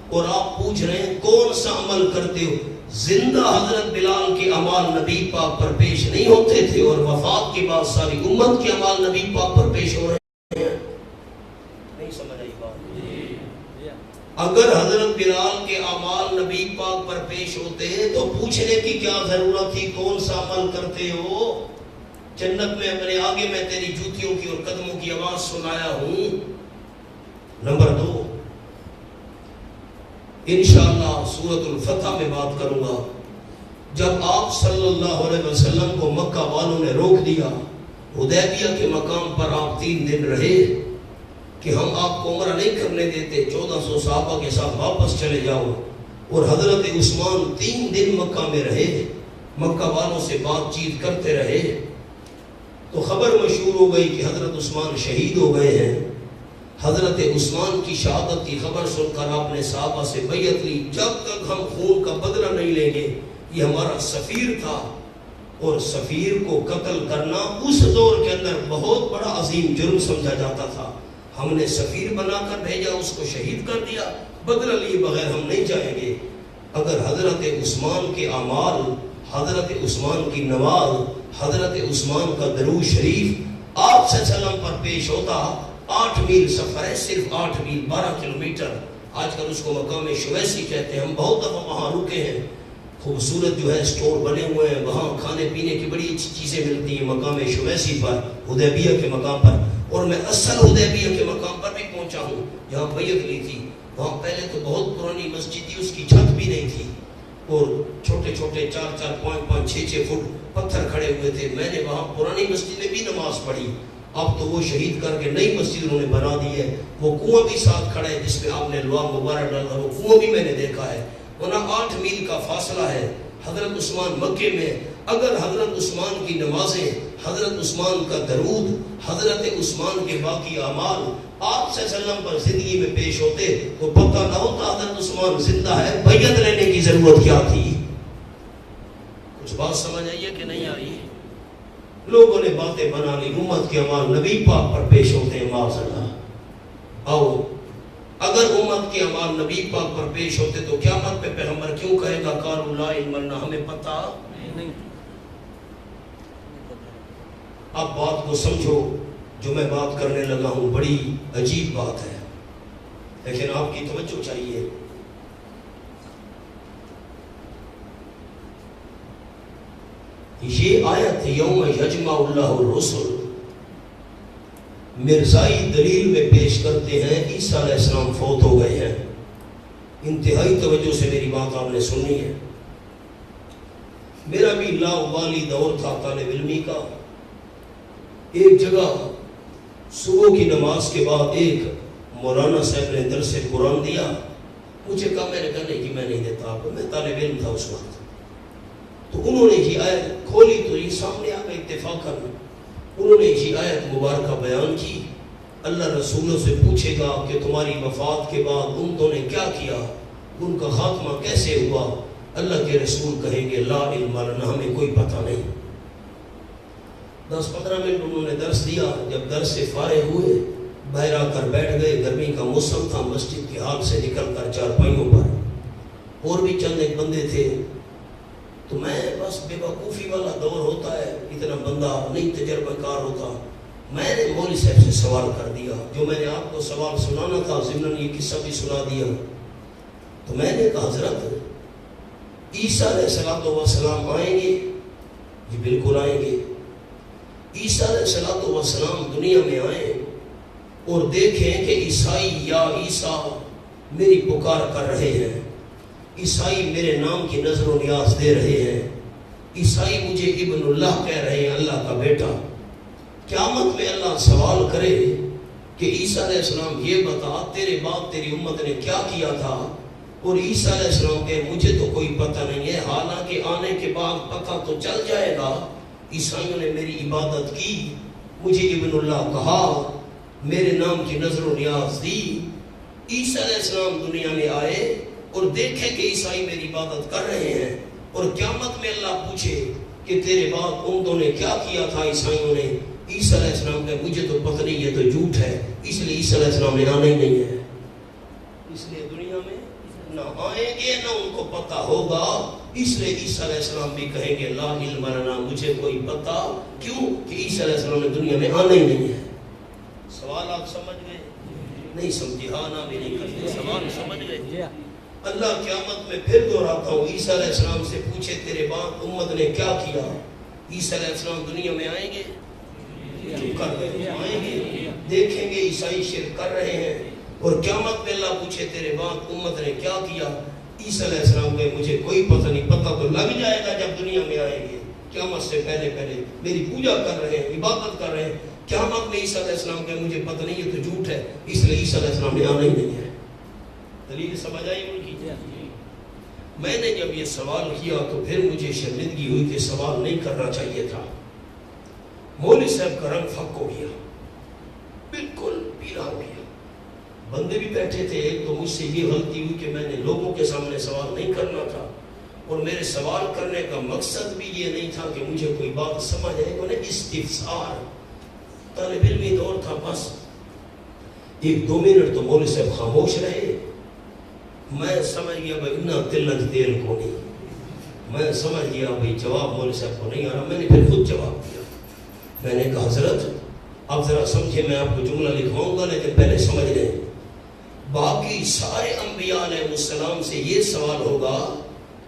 اور آپ پوچھ رہے ہیں کون سا عمل کرتے ہو؟ زندہ حضرت بلال کے اعمال نبی پاک پر پیش نہیں ہوتے تھے، اور وفات کے بعد ساری امت کے اعمال نبی پاک پر پیش ہو رہے ہیں۔ نہیں سمجھ آئی بات؟ اگر حضرت بلال کے اعمال نبی پاک پر پیش ہوتے ہیں تو پوچھنے کی کیا ضرورت تھی کون سا عمل کرتے ہو؟ جنت میں اپنے آگے میں تیری جوتیوں کی اور قدموں کی آواز سنایا ہوں۔ نمبر 2، انشاءاللہ سورۃ الفتح میں بات کروں گا۔ جب آپ صلی اللہ علیہ وسلم کو مکہ والوں نے روک دیا، حدیبیہ کے مقام پر آپ 3 دن رہے کہ ہم آپ کو عمرہ نہیں کرنے دیتے، 1400 صحابہ کے ساتھ واپس چلے جاؤ، اور حضرت عثمان 3 دن مکہ میں رہے، مکہ والوں سے بات چیت کرتے رہے، تو خبر مشہور ہو گئی کہ حضرت عثمان شہید ہو گئے ہیں۔ حضرت عثمان کی شہادت کی خبر سن کر آپ نے صحابہ سے بیعت لی، جب تک ہم خون کا بدلہ نہیں لیں گے۔ یہ ہمارا سفیر تھا، اور سفیر کو قتل کرنا اس دور کے اندر بہت بڑا عظیم جرم سمجھا جاتا تھا۔ ہم نے سفیر بنا کر بھیجا، اس کو شہید کر دیا، بدلہ لیے بغیر ہم نہیں جائیں گے۔ اگر حضرت عثمان کے اعمال، حضرت عثمان کی نماز، حضرت عثمان کا درود شریف آپ صلی اللہ علیہ وسلم پر پیش ہوتا، 8 میل سفر ہے، صرف 8 میل 12 کلومیٹر، آج کل اس کو مقام شویسی کہتے ہیں۔ ہم بہت دفعہ وہاں رکے ہیں، خوبصورت جو ہے سٹور بنے ہوئے ہیں، وہاں کھانے پینے کی بڑی اچھی چیزیں ملتی ہیں مقام شویسی پر، حدیبیہ کے مقام پر۔ اور میں اصل حدیبیہ کے مقام پر بھی پہنچا ہوں جہاں بیعت لی تھی۔ وہاں پہلے تو بہت پرانی مسجد تھی، اس کی چھت بھی نہیں تھی، اور چھوٹے چھوٹے 4-4, 5-5, 6-6 فٹ پتھر کھڑے ہوئے تھے۔ میں نے وہاں پرانی مسجد میں بھی نماز پڑھی، اب تو وہ شہید کر کے نئی مسجد انہوں نے بنا دی ہے۔ وہ کنواں بھی ساتھ کھڑا ہے جس میں آپ نے لوا مبارک ڈالا، وہ کنواں بھی میں نے دیکھا ہے۔ ورنہ 8 میل کا فاصلہ ہے۔ حضرت عثمان مکے میں، اگر حضرت عثمان کی نمازیں، حضرت عثمان کا درود، حضرت عثمان کے باقی اعمال آپ صلی اللہ علیہ وسلم پر زندگی میں پیش ہوتے تو پتہ نہ ہوتا حضرت عثمان زندہ ہے، بیعت لینے کی ضرورت کیا تھی؟ کچھ بات سمجھ آئی ہے کہ نہیں آ رہی؟ لوگوں نے باتیں بنا لی، امت کے اعمال نبی پاک پر پیش ہوتے ہیں، معاذ اللہ۔ آؤ، اگر امت کے اعمال نبی پاک پر پیش ہوتے تو قیامت پہ پیغمبر کیوں کہے گا قالوا لا علم لنا، ہمیں پتہ نہیں۔ اب بات کو سمجھو، جو میں بات کرنے لگا ہوں بڑی عجیب بات ہے، لیکن آپ کی توجہ چاہیے۔ یہ آیت یوم یجمع اللہ الرسل مرزائی دلیل میں پیش کرتے ہیں عیسیٰ علیہ السلام فوت ہو گئے ہیں۔ انتہائی توجہ سے میری بات آپ نے سننی ہے۔ میرا بھی لاوالی دور تھا طالب علمی کا۔ ایک جگہ صبح کی نماز کے بعد ایک مولانا صاحب نے درس قرآن دیا، مجھے کہا، میں نے کہا نہیں کہ میں نہیں دیتا آپ کو، میں طالب علم تھا اس وقت۔ تو انہوں نے یہ آیت کھولی تو یہ سامنے آ گئی اتفاقاً، انہوں نے یہ آیت مبارکہ بیان کی۔ اللہ رسولوں سے پوچھے گا کہ تمہاری وفات کے بعد تم نے کیا کیا، ان کا خاتمہ کیسے ہوا؟ اللہ کے رسول کہیں گے لا علم لنا، ہمیں کوئی پتہ نہیں۔ 10-15 منٹ انہوں نے درس دیا، جب درس سے فارغ ہوئے باہر آ کر بیٹھ گئے، گرمی کا موسم تھا، مسجد کے حال سے نکل کر چارپائیوں پر، اور بھی چند ایک بندے تھے، تو میں بس بے وقوفی والا دور ہوتا ہے، اتنا بندہ نہیں تجربہ کار ہوتا، میں نے مولوی صاحب سے سوال کر دیا، جو میں نے آپ کو سوال سنانا تھا ضمن یہ قصہ بھی سنا دیا۔ تو میں نے کہا حضرت عیسیٰ علیہ السلام آئیں گے؟ جی بالکل آئیں گے۔ عیسیٰ علیہ السلام دنیا میں آئیں اور دیکھیں کہ عیسائی یا عیسیٰ میری پکار کر رہے ہیں، عیسائی میرے نام کی نظر و نیاز دے رہے ہیں، عیسائی مجھے ابن اللہ کہہ رہے ہیں، اللہ کا بیٹا۔ قیامت میں اللہ سوال کرے کہ عیسیٰ علیہ السلام یہ بتا تیرے باپ تیری امت نے کیا کیا تھا، اور عیسیٰ علیہ السلام کہ مجھے تو کوئی پتہ نہیں ہے، حالانکہ آنے کے بعد پتہ تو چل جائے گا۔ عیسائیوں نے میری عبادت کی، مجھے ابن اللہ کہا، میرے نام کی نظر و نیاز دی۔ عیسیٰ علیہ السلام دنیا میں آئے اور دیکھے کہ عیسائی میری عبادت کر رہے ہیں، اور قیامت میں اللہ پوچھے کہ تیرے بعد امتوں نے کیا کیا تھا عیسائیوں نے۔ عیسیٰ علیہ السلام کہ مجھے تو پتہ نہیں، یہ تو جھوٹ ہے، اس لیے عیسیٰ علیہ السلام نے آنا ہی نہیں ہے، اس لیے دنیا میں نہ آئیں گے نہ ان کو پتہ ہوگا۔ اس لیے عیسیٰ علیہ السلام بھی کہیں گے لا علم لنا، مجھے کوئی پتہ، کیوں کہ عیسیٰ علیہ السلام نے دنیا میں آنا ہی نہیں ہے۔ سوال آپ سمجھ گئے؟ نہیں سمجھے؟ ہاں نہ بھی نہیں کرتے، سوال سمجھ گئے؟ اللہ قیامت میں پھر دہراتا ہوں، عیسیٰ علیہ السلام سے پوچھے تیرے بعد امت نے کیا کیا۔ عیسیٰ علیہ السلام دنیا میں آئیں گے؟ کر رہے ہیں، آئیں گے، دیکھیں گے عیسائی شرک کر رہے ہیں، اور قیامت میں اللہ پوچھے تیرے بعد امت نے کیا کیا۔ عیسیٰ علیہ السلام کہ مجھے کوئی پتہ نہیں، پتہ تو لگ جائے گا جب دنیا میں آئیں گے، قیامت سے پہلے پہلے میری پوجا کر رہے ہیں، عبادت کر رہے ہیں۔ قیامت میں عیسیٰ علیہ السلام کہ مجھے پتہ نہیں، یہ تو جھوٹ ہے، اس لیے عیسیٰ علیہ السلام نے آنا ہی نہیں ہے۔ دلیل سمجھ آئی ان کی؟ میں نے جب یہ سوال کیا تو پھر مجھے شرمندگی ہوئی کہ سوال نہیں کرنا چاہیے تھا۔ مولوی صاحب کا رنگ پھک ہو گیا، بالکل پیلا ہو گیا۔ بندے بھی بیٹھے تھے، ایک تو مجھ سے یہ غلطی ہوئی کہ میں نے لوگوں کے سامنے سوال نہیں کرنا تھا، اور میرے سوال کرنے کا مقصد بھی یہ نہیں تھا کہ مجھے کوئی بات سمجھ آئے، میں نے استفسار، طالب علمی دور تھا، بس 1-2 منٹ تو مولوی صاحب خاموش رہے۔ میں سمجھ گیا بھائی اتنا تلت تیل کو نہیں، میں سمجھ گیا بھائی جواب مولوی صاحب کو نہیں آ رہا۔ میں نے پھر خود جواب دیا، میں نے کہا حضرت اب ذرا سمجھے، میں آپ کو جملہ لکھواؤں گا لیکن پہلے سمجھ لیں، باقی سارے انبیاء علیہ السلام سے یہ سوال ہوگا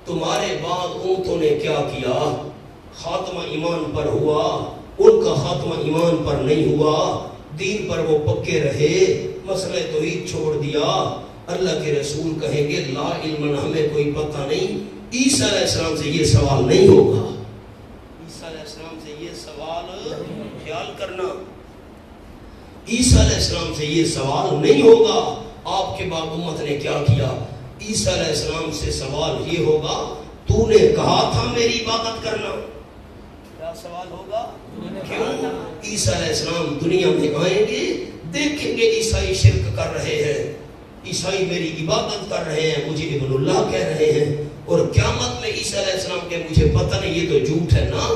تمہارے بعد امتوں نے کیا کیا، خاتمہ ایمان پر ہوا، ان کا خاتمہ ایمان پر نہیں ہوا، دین پر وہ پکے رہے، مسئلہ توحید چھوڑ دیا۔ اللہ کے رسول کہیں گے لا علم، ہمیں کوئی پتہ نہیں۔ عیسیٰ علیہ السلام سے یہ سوال نہیں ہوگا، عیسیٰ علیہ السلام سے یہ سوال، خیال کرنا، عیسیٰ علیہ السلام سے یہ سوال نہیں ہوگا آپ کے بعد امت نے کیا کیا۔ عیسیٰ علیہ السلام سے سوال یہ ہوگا تو نے کہا تھا میری عبادت کرنا۔ کیا سوال ہوگا؟ کیوں؟ عیسیٰ علیہ السلام دنیا میں آئیں گے، دیکھیں گے عیسائی شرک کر رہے ہیں، عیسائی میری عبادت کر رہے ہیں، مجھے ابن اللہ کہہ رہے ہیں، اور قیامت میں عیسیٰ علیہ السلام کہ مجھے پتہ نہیں، یہ تو جھوٹ ہے نا۔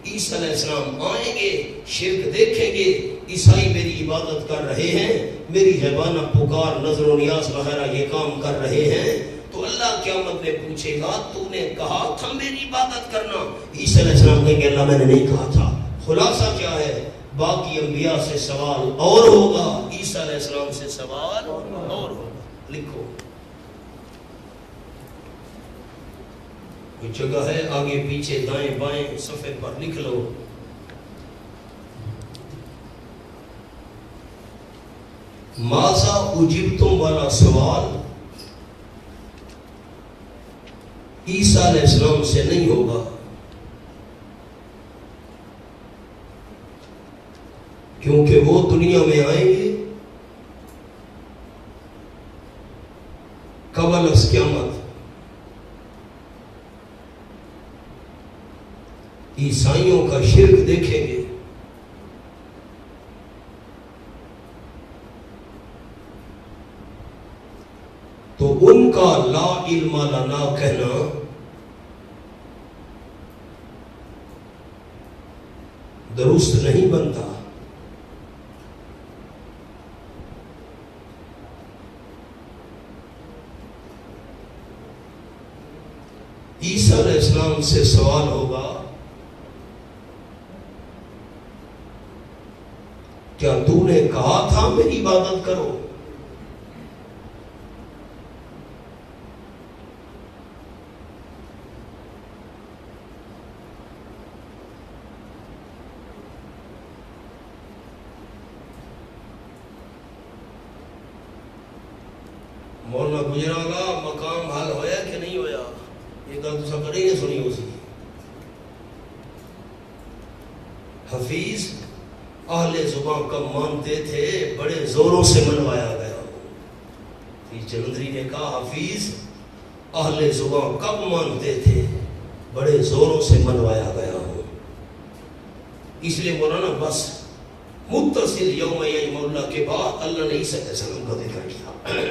عیسیٰ علیہ السلام آئیں گے، شرک دیکھیں گے، عیسائی میری عبادت کر رہے ہیں، میری زبانہ پکار نظر و نیاز وغیرہ یہ کام کر رہے ہیں، تو اللہ قیامت میں پوچھے گا تو نے کہا تھا میری عبادت کرنا۔ عیسیٰ علیہ السلام کہیں گے اللہ میں نے نہیں کہا تھا۔ خلاصہ کیا ہے؟ باقی انبیاء سے سوال اور ہوگا، عیسیٰ علیہ السلام سے سوال اور ہوگا۔ لکھو، کوئی جگہ ہے آگے پیچھے دائیں بائیں صفحے پر لکھ لو۔ ماذا اجبتم والا سوال عیسیٰ علیہ السلام سے نہیں ہوگا، کیونکہ وہ دنیا میں آئیں گے قبل از قیامت، عیسائیوں کا شرک دیکھیں گے، تو ان کا لا علم لنا کہنا درست نہیں بنتا۔ عیسیٰ علیہ السلام سے سوال ہوگا کیا تو نے کہا تھا میری عبادت کرو؟ مولانا گجرا کا مقام حل ہویا کہ نہیں ہویا؟ یہ گل تو کدی نہیں سنی ہو سی. حفیظ اہل زبان کب مانتے تھے؟ بڑے زوروں سے منوایا گیا. جلندری نے کہا حفیظ اہل زبان کب مانتے تھے؟ بڑے زوروں سے منوایا گیا ہوں. اس لیے مولانا بس متصل یوم یعیم اللہ کے بعد اللہ نے عیسیٰ علیہ السلام کا ذکر کیا.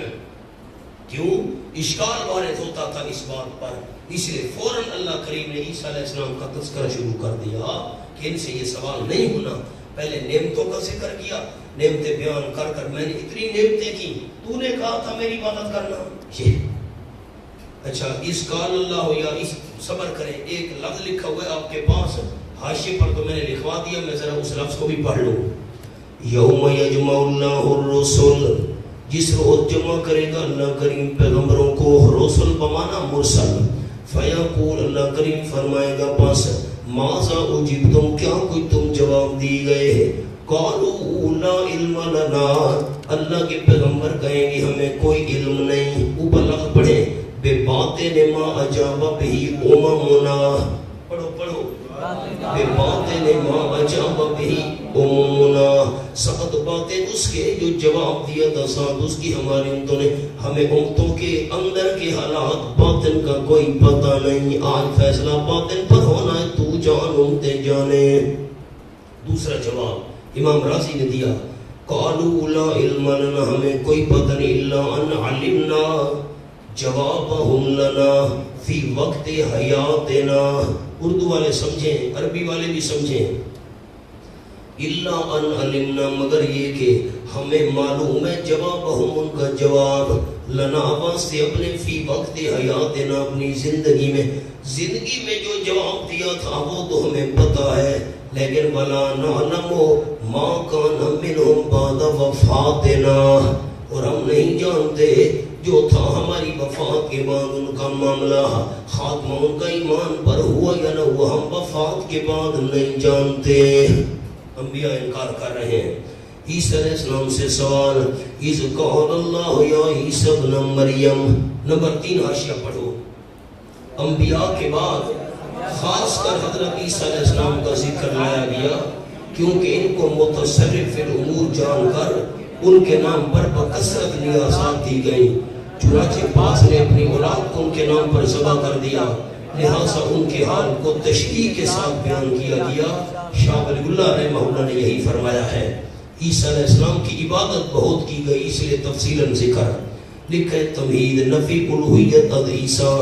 کیوں؟ اشکال وارد ہوتا تھا اس بات پر، اس لیے فوراً اللہ کریم نے عیسیٰ علیہ السلام کا تذکرہ شروع کر دیا کہ ان سے یہ سوال نہیں ہونا. پہلے نعمتوں کا ذکر کیا، نعمتیں بیان کر کر میں نے اتنی نعمتیں کی، تو نے کہا تھا میری عبادت کرنا. یہ اچھا اس قال اللہ یا اس صبر کریں، ایک لفظ لکھا ہوا ہے آپ کے پاس حاشیے پر، تو میں نے لکھوا دیا، میں ذرا اس لفظ کو بھی پڑھ لوں. یوم یجمع اللہ الرسل، جس روز جمع کرے گا اللہ کریم پیغمبروں کو، رسل بمانا مرسل. فیقول، اللہ کریم فرمائے گا پاس، ماذا اجبتم، کیا کوئی تم جواب دی گئے؟ قالوا لا علم لنا، اللہ کے پیغمبر کہیں گے ہمیں کوئی علم نہیں. اوپر لفظ پڑھیں، بے باطن ما اجاب بہی اممنا، پڑھو پڑھو، بے باطن ما اجاب بہی اممنا، سخت باتیں اس کے جو جواب دیا تھا ساتھ اس کی ہماری امتوں نے. ہمیں امتوں کے اندر کے حالات باطن کا کوئی پتہ نہیں. آج فیصلہ باطن پر ہونا ہے، تو جان امتیں جانے. دوسرا جواب امام راضی نے دیا، قالوا لا علم لنا، ہمیں کوئی پتہ نہیں، الا ان علمنا جوابہم لنا فی وقت حیاتنا. اردو والے سمجھیں، عربی والے بھی سمجھیں. الا ان علمنا، مگر یہ کہ ہمیں معلوم ہے، جوابہم ان کا جواب، لنا واسطے اپنے، فی وقت حیاتنا اپنی زندگی میں، زندگی میں جو جواب دیا تھا وہ تو ہمیں پتہ ہے، لیکن ولا نعلم ما کان منہم بعد وفاتنا، اور ہم نہیں جانتے جو تھا ہماری وفات کے بعد ان کا معاملہ، خاتمہ ان کا ایمان پر ہوا یا نہ ہوا، ہم وفات کے بعد نہیں جانتے. انبیاء انکار کر رہے ہیں. عیسیٰ علیہ السلام سے سوال، اذ قال اللہ یا عیسی ابن مریم. نمبر 3 حاشیہ پڑھو. انبیاء کے بعد خاص کر حضرت عیسیٰ علیہ السلام کا ذکر لایا گیا، کیونکہ ان کو متصرف الامور جان کر ان کے نام پر بکثرت نیازات دی گئی. چنانچہ بعض نے اپنی اولاد کو ان کے نام پر ذبح کر دیا، لہٰذا ان کے حال کو تشریح کے ساتھ بیان کیا گیا. شاہ ولی اللہ رحمہ اللہ نے یہی فرمایا ہے. عیسیٰ علیہ السلام کی عبادت بہت کی گئی، اس لیے تفصیلاً ذکر. لکھے تمہید نفی الوہیت از عیسیٰ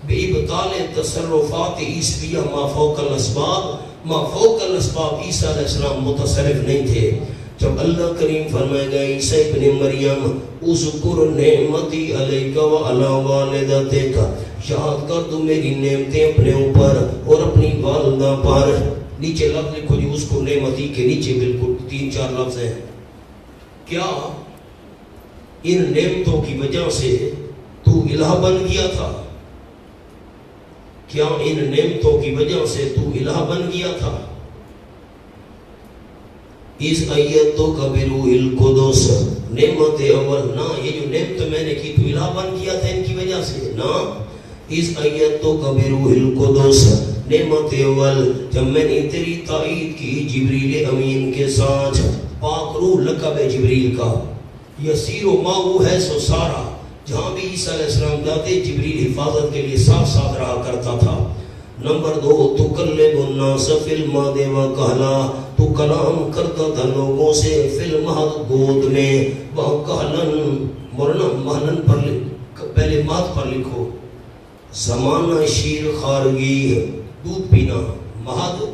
بابطال تصرفات عیسویہ ما فوق الاسباب. ما فوق الاسباب عیسیٰ علیہ السلام متصرف نہیں تھے. جب اللہ کریم فرمائے گا عیسیٰ ابن مریم اذکر نعمتی علیک وعلی والدتک، یاد کر تو میری نعمتیں اپنے اوپر اور اپنی والدہ پر. نیچے لفظ لکھو جی، اذکر نعمتی کے نیچے بالکل 3-4 لفظ ہیں. کیا ان نعمتوں کی وجہ سے تو الہ بن گیا تھا؟ کیا ان نعمتوں کی وجہ سے تو الہ بن گیا تھا؟ اس ایتو کا بروح القدس، نعمت اول نہ، یہ جو نعمت میں نے کی تو الہ بن گیا تھا ان کی وجہ سے نہ. اس ایتو کا بروح القدس، نعمت اول جب میں نے تیری تائید کی جبریل امین کے ساتھ. پاک روح لقب ہے جبریل کا. یسیر و ماؤ ہے سو سارا، جہاں بھی عیسیٰ علیہ السلام جاتے جبریل حفاظت کے لیے ساتھ ساتھ رہا کرتا تھا. نمبر 2 تکلم الناس فی المہد وکہلا، تو کلام کرتا تھا لوگوں سے فی المہد گود میں، وکہلن مرنا مہنن پر پہلے مہد پر لکھو. زمانہ شیر خارگی، دودھ پینا، مہد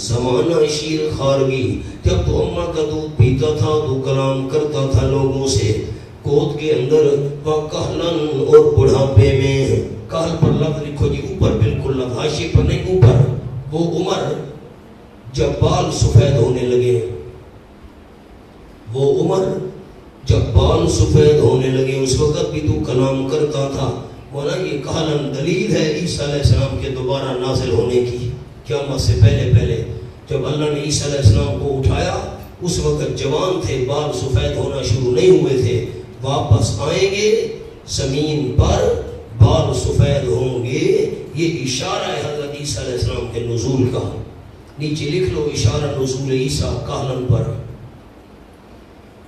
زمانہ شیر خارگی. جب تو اماں کا دودھ پیتا تھا تو کلام کرتا تھا لوگوں سے گود کے اندر، وکہلن اور بڑھاپے میں. کہل پر لفظ لکھو جی، اوپر بالکل لفظ، حاشیے پر نہیں اوپر. وہ عمر جب بال سفید ہونے لگے، وہ عمر جب بال سفید ہونے لگے اس وقت بھی تو کلام کرتا تھا. مولا یہ کہلن دلیل ہے عیسیٰ علیہ السلام کے دوبارہ نازل ہونے کی. قیامت سے پہلے جب اللہ نے عیسیٰ علیہ السلام کو اٹھایا اس وقت جوان تھے، بال سفید ہونا شروع نہیں ہوئے تھے. واپس آئیں گے زمین پر بال سفید ہوں گے. یہ اشارہ ہے حضرت عیسیٰ علیہ السلام کے نزول کا. نیچے لکھ لو اشارہ نزول عیسیٰ کاہن پر.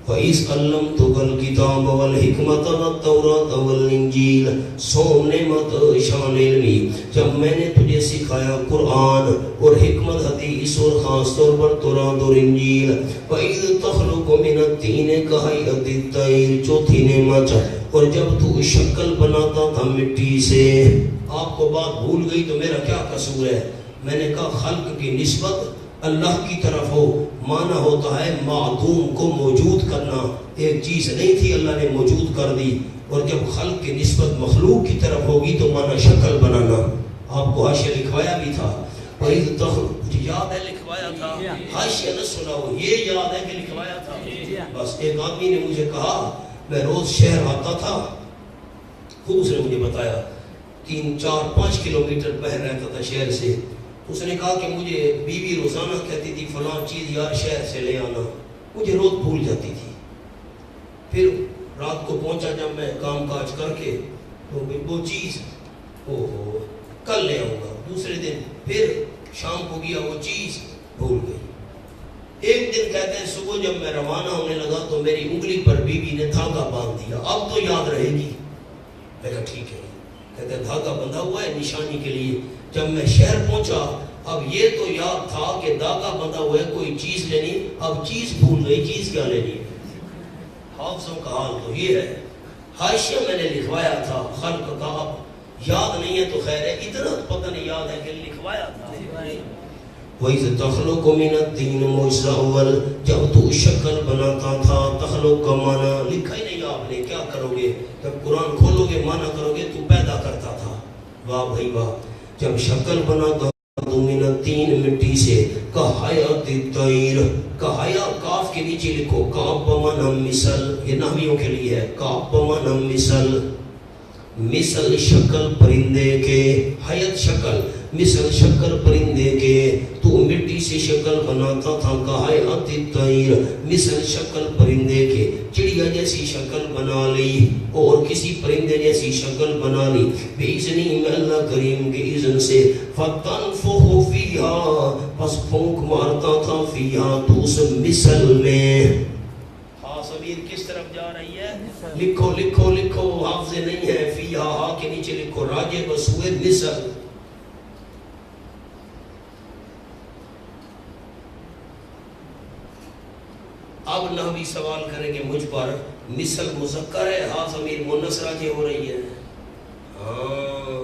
وَإِذْ عَلَّمْتُكَ الْكِتَابَ وَالْحِكْمَةَ وَالتَّوْرَاةَ وَالْإِنْجِيلَ. سو نعمت شان علمی، جب میں نے تجھے سکھایا قرآن اور حکمت حدیث اور خاص طور پر تورات اور انجیل. وَإِذْ تَخْلُقُ مِنَ الطِّينِ كَهَيْئَةِ الطَّيْرِ. چوتھی نعمت، اور جب تو شکل بناتا تھا مٹی سے. آپ کو بات بھول گئی تو میرا کیا قصور ہے؟ میں نے کہا خلق کی نسبت اللہ کی طرف ہو، معنی ہوتا ہے معدوم کو موجود کرنا. ایک چیز نہیں تھی اللہ نے موجود کر دی. اور جب خلق کی نسبت مخلوق کی طرف ہوگی تو معنی شکل بنانا. آپ کو حاشیہ لکھوایا بھی تھا، مجھے یاد ہے لکھوایا تھا. حاشیہ نہ سناؤ، یہ یاد ہے کہ لکھوایا تھا. بس ایک آدمی نے مجھے کہا، میں روز شہر آتا تھا، خود اس نے مجھے بتایا 3, 4, 5 کلومیٹر باہر رہتا تھا شہر سے. اس نے کہا کہ مجھے بیوی روزانہ کہتی تھی فلاں چیز یار شہر سے لے آنا. مجھے روز بھول جاتی تھی. پھر رات کو پہنچا جب میں کام کاج کر کے تو وہ چیز کل لے آؤں گا. دوسرے دن پھر شام کو گیا وہ چیز بھول گئی. ایک دن کہتے ہیں صبح جب میں روانہ ہونے لگا تو میری انگلی پر بیوی نے دھاگا باندھ دیا. اب تو یاد رہے گی. میں کہا ٹھیک ہے. کہتے ہیں دھاگا بندھا ہوا ہے نشانی کے لیے. جب میں شہر پہنچا اب یہ تو یاد تھا کہ دھاگا بندھا ہوا ہے کوئی چیز لینی، اب چیز بھول گئی. چیز کیا لینی ہے؟ حافظوں کا حال تو یہ ہے. حاشیہ میں نے لکھوایا تھا خلق کا، اب یاد نہیں ہے تو خیر ہے. اتنا پتہ نہیں یاد ہے کہ لکھوایا تھا. وَإِذْ تَخْلُقُ مِنَ الطِّينِ مُوسَى اول، جب تو شکل بناتا تھا. تخلق کا معنی لکھا ہی نہیں آپ نے، کیا کرو گے؟ جب قرآن کھولو گے معنی کرو گے تو پیدا کرتا تھا. واہ بھائی واہ. جب شکل بناتا تو من الطین مٹی سے. کہیات الطیر، کہیا کاف کے نیچے لکھو کاف بمعنی مثل، یہ نحویوں کے لیے ہے. کاف بمعنی مثل، مثل شکل پرندے کے. حیات شکل، مثل شکل پرندے کے. تو مٹی سے شکل بناتا تھا. کہیات الطیر، مثل شکل پرندے کے. چڑیا جیسی شکل بنا لی اور کسی پرندے جیسی شکل بنا لی. بِإِذْنِ میں اللہ کریم کے اذن سے. فَتَنْفُخُ فِيهَا، پس پھونک مارتا تھا. فِيهَا، تو اس مثل میں. ہاں ضمیر کس طرف جا رہی ہے؟ لکھو لکھو لکھو، حافظ نہیں ہے. فِيهَا ہا کے نیچے لکھو راجع بسوئے مثل. اب نحوی سوال کریں گے مجھ پر. مثل مذکر ہے، ہاں ضمیر مؤنث راجع ہو رہی ہے. ہاں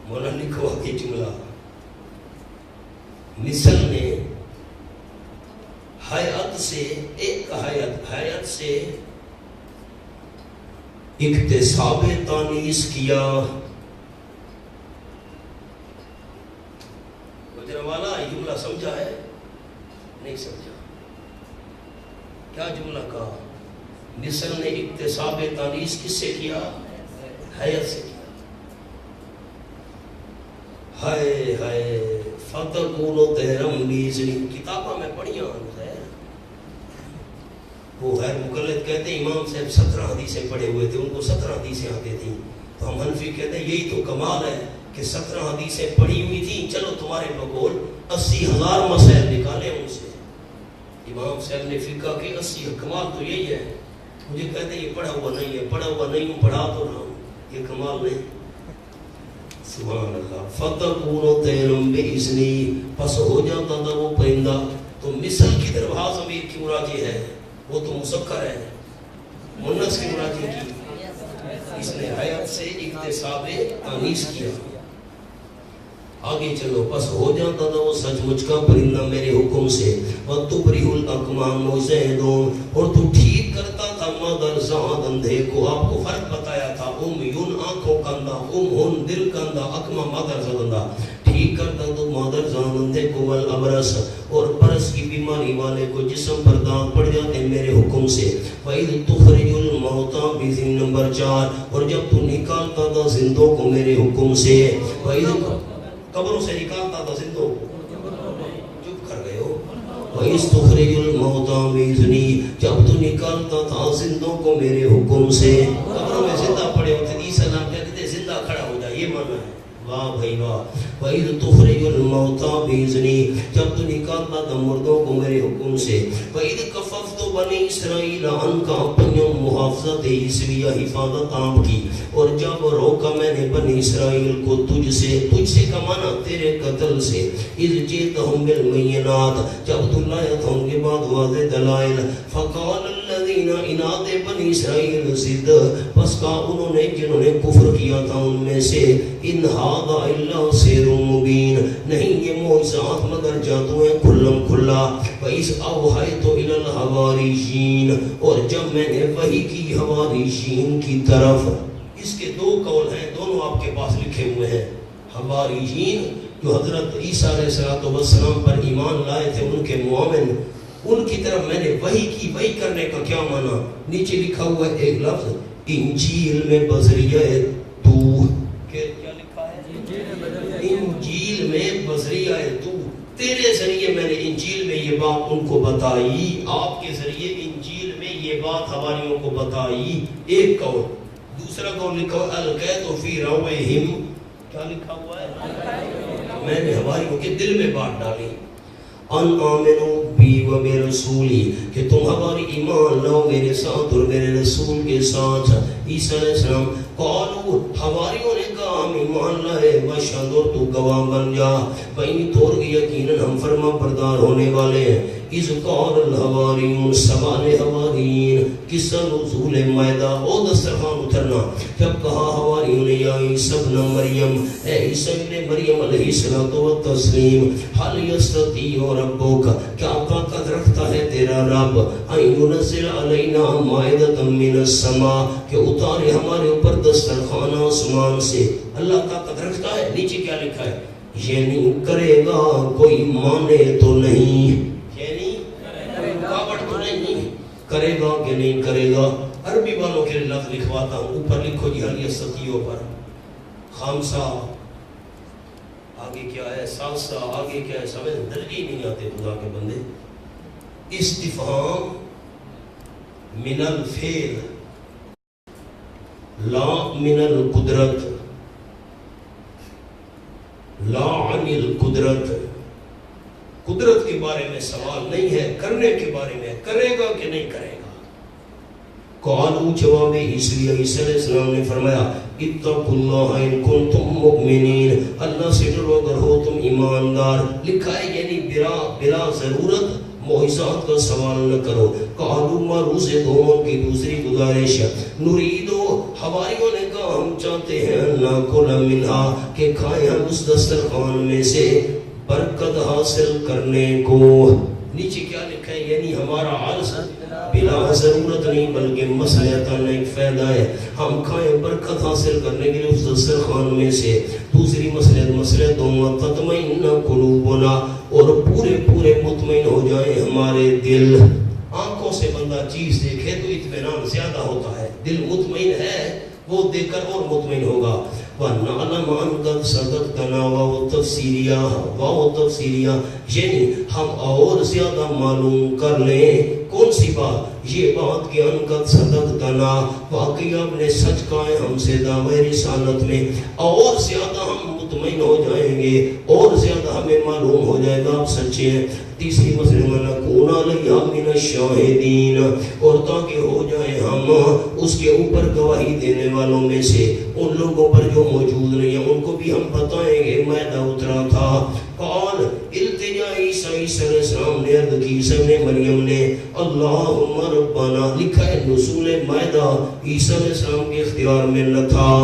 مولا لکھو کی جملہ. مثل نے حیات سے ایک حیات سے اکتساب تانیث کیا. گجروالا جملہ سمجھا ہے؟ نہیں سمجھا. کیا جملہ کہا؟ مثل نے اکتساب تانیث کس سے کیا؟ حیات سے کیا. ہائے ہائے فتقولو تہرم بیزنی. کتابہ میں پڑھیاں ہے وہ غیر مقلد کہتے ہیں امام صاحب 17 حدیثیں پڑھے ہوئے تھے، ان کو 17 حدیثیں آتے تھیں. تو ہم حنفی کہتے ہیں یہی تو کمال ہے کہ 17 حدیثیں پڑھی ہوئی تھیں. چلو تمہارے بقول 80,000 مسائل نکالے ان سے. امام صاحب نے فقہ کے 80. کمال تو یہی ہے. مجھے کہتے ہیں یہ پڑھا ہوا نہیں ہے. پڑھا ہوا نہیں ہوں، پڑھا تو رہا ہوں. یہ کمال نہیں. سبحان اللہ. فتقولو تہرم بِإِذْنِی، پس ہو جاتا تھا وہ پرندہ. تو مثل کی طرف ہاں ضمیر کیوں راجع ہے؟ وہ تو مذکر ہے. مؤنث کی راجع کی. اس نے حیات سے اکتساب تانیث کیا. آگے چلو. پس ہو جاتا تھا وہ سچ مچ کا پرندہ میرے حکم سے. وَتُبْرِئُ الْأَكْمَامُ زَیدٌ، اور تو ٹھیک کرتا تھا مادر زاد اندھے کو. آپ کو فرق بتایا تھا. یون آنکھوں کا اندھا، ہن دل کا اندھا، اکما مادر زاد اندھا. ٹھیک کرتا تو مادر زاد اندھے کو. والابرس، اور برس کی بیماری والے کو جسم پر داغ پڑ جاتے میرے حکم سے. وَإِذْ تُخْرِجُ الْمَوْتَى بِإِذْنِی نمبر 4، اور جب تو نکالتا تھا زندوں کو میرے حکم سے. وَإِذْ قبروں سے نکالتا تھا زندوں کو. چپ کر گئے ہو. وَإِذْ تُخْرِجُ الْمَوْتَىٰ بِإِذْنِي جب تو نکالتا تھا زندوں کو میرے حکم سے. قبروں میں زندہ پڑے ہوتے عیسیٰ نام کہتے تھے زندہ کھڑا ہو جائے, یہ معنی ہے. واہ بھائی واہ. وَإِذْ تُخْرِجُ الْمَوْتَىٰ بِإِذْنِي جب تو نکالتا تھا مردوں کو میرے حکم سے. وَإِذْ كَفَفْتُ بَنِي إِسْرَائِيلَ عَنْكَ اپنیوں محافظت عیسویہ حفاظت آپ کی, اور جب روکا میں نے بنی اسرائیل کو تجھ سے کمانا تیرے قتل سے. اذ جئتہم بالبینات جب تو لایا تھا ان کے بعد واضح دلائل. فقال الذین اناد بنی اسرائیل ضد پس کہا انہوں نے جنہوں نے کفر کیا تھا ان میں سے, ان ھذا الا سحر مبین نہیں یہ معجزات مگر جادو ہے کھلم کھلا. وَإِذْ أَوْحَيْتُ إِلَى الْحَوَارِيِّينَ اور جب میں نے وحی کی حواریین کی طرف. اس کے دو قول ہیں, دونوں آپ کے پاس لکھے ہوئے ہیں. حواریین جو حضرت عیسیٰ علیہ السلام پر ایمان لائے تھے ان کے معاون, ان کی طرف میں نے وحی کی. وحی کرنے کا کیا معنی؟ نیچے لکھا ہوا ہے ایک لفظ انجیل میں بذریعہ تو. کیا لکھا ہے؟ انجیل میں بذریعہ تو, تیرے ذریعے میں نے انجیل میں یہ بات ان کو بتائی, آپ کے ذریعے انجیل میں یہ بات حواریوں کو بتائی. ایک قول. دوسرا قول لکھا ہوا القیت فی روعہم, کیا لکھا ہوا ہے؟ میں نے حواریوں کے دل میں بات ڈالی. ان آمنوا بی و بی رسولی کہ تم ہماری ایمان لاؤ میرے ساتھ اور میرے رسول کے ساتھ. عیسیٰ علیہ السلام قالوا حواریوں نے کہا ہم ایمان لائے, وشہد اور تو گواہ بن جا. بھئی تو یقیناً ہم فرما بردار ہونے والے ہیں. اذ قال الحواریون سوال حواریین قصہ نزول مائدہ او دسترخوان اترنا. جب کہا حواریوں نے یا عیسیٰ ابن مریم اے عیسیٰ ابن مریم علیہ الصلوۃ والتسلیم حل یستطیع ربک کیا طاقت رکھتا ہے تیرا رب ان ینزل علینا مائدۃ من السماء کہ اتارے ہمارے اوپر دسترخوان آسمان سے. اللہ طاقت رکھتا ہے. نیچے کیا لکھا ہے؟ یعنی کرے گا کوئی مانے تو نہیں, یعنی رکاوٹ تو نہیں, کرے گا کہ نہیں کرے گا. عربی والوں کے لفظ لکھواتا ہوں, اوپر لکھو جی حل یستطیع پر خامسہ, آگے کیا ہے سالسہ, آگے کیا ہے سمجھ درجی نہیں آتے خدا کے بندے. استفہام من الفعل لا من القدرت, لا عن القدرت. قدرت کے بارے میں سوال نہیں ہے, کرنے کے بارے میں کرے گا کہ نہیں کرے گا. قالوا جواب عیسیٰ علیہ السلام نے فرمایا اتقوا اللہ ان کنتم مؤمنین اللہ سے ڈرو اگر ہو تم ایماندار. لکھا ہے یعنی بلا ضرورت معجزات کا سوال نہ کرو. قالوا معروض دونوں کی دوسری گزارش نریدو حواریوں نے کہا ہم چاہتے ہیں اللہ کو منہا کہ کھائیں ہم اس دسترخوان میں سے برکت حاصل کرنے کو. نیچے کیا لکھا ہے یعنی ہمارا عرض بلا ضرورت نہیں بلکہ مصلحتاً ایک فائدہ ہے, ہم کھائیں برکت حاصل کرنے کے لیے اس دسترخوان میں سے. دوسری مصلحت تطمئن قلوبنا اور پورے مطمئن ہو جائیں ہمارے دل. آنکھوں سے بندہ چیز دیکھے تو اطمینان زیادہ ہوتا ہے, دل مطمئن ہے وہ دیکھ کر اور مطمئن ہوگا. وَنَعْلَمَ أَنْ قَدْ صَدَقْتَنَا وَاو تفسیریہ یعنی ہم اور زیادہ معلوم کر لیں. کون سی بات؟ یہ بات کہ ان قد صدقتنا واقعی آپ نے سچ کہا ہے ہم سے دعوی رسالت میں, اور زیادہ ہم مطمئن ہو جائیں گے, اور زیادہ ہمیں معلوم ہو جائے گا آپ سچے ہیں. تیسری مسئلہ نکون علیہ من الشاہدین اور تاکہ ہو جائیں ہم اس کے اوپر گواہی دینے والوں میں سے, ان لوگوں پر جو موجود نہیں ہیں ان کو بھی ہم بتائیں گے مائدہ اترا تھا. قال التجا عیسیٰ علیہ السلام نے عرض کی عیسیٰ نے مریم نے اللہم ربنا. لکھا ہے نزول مائدہ عیسیٰ علیہ السلام کے اختیار میں نہ تھا.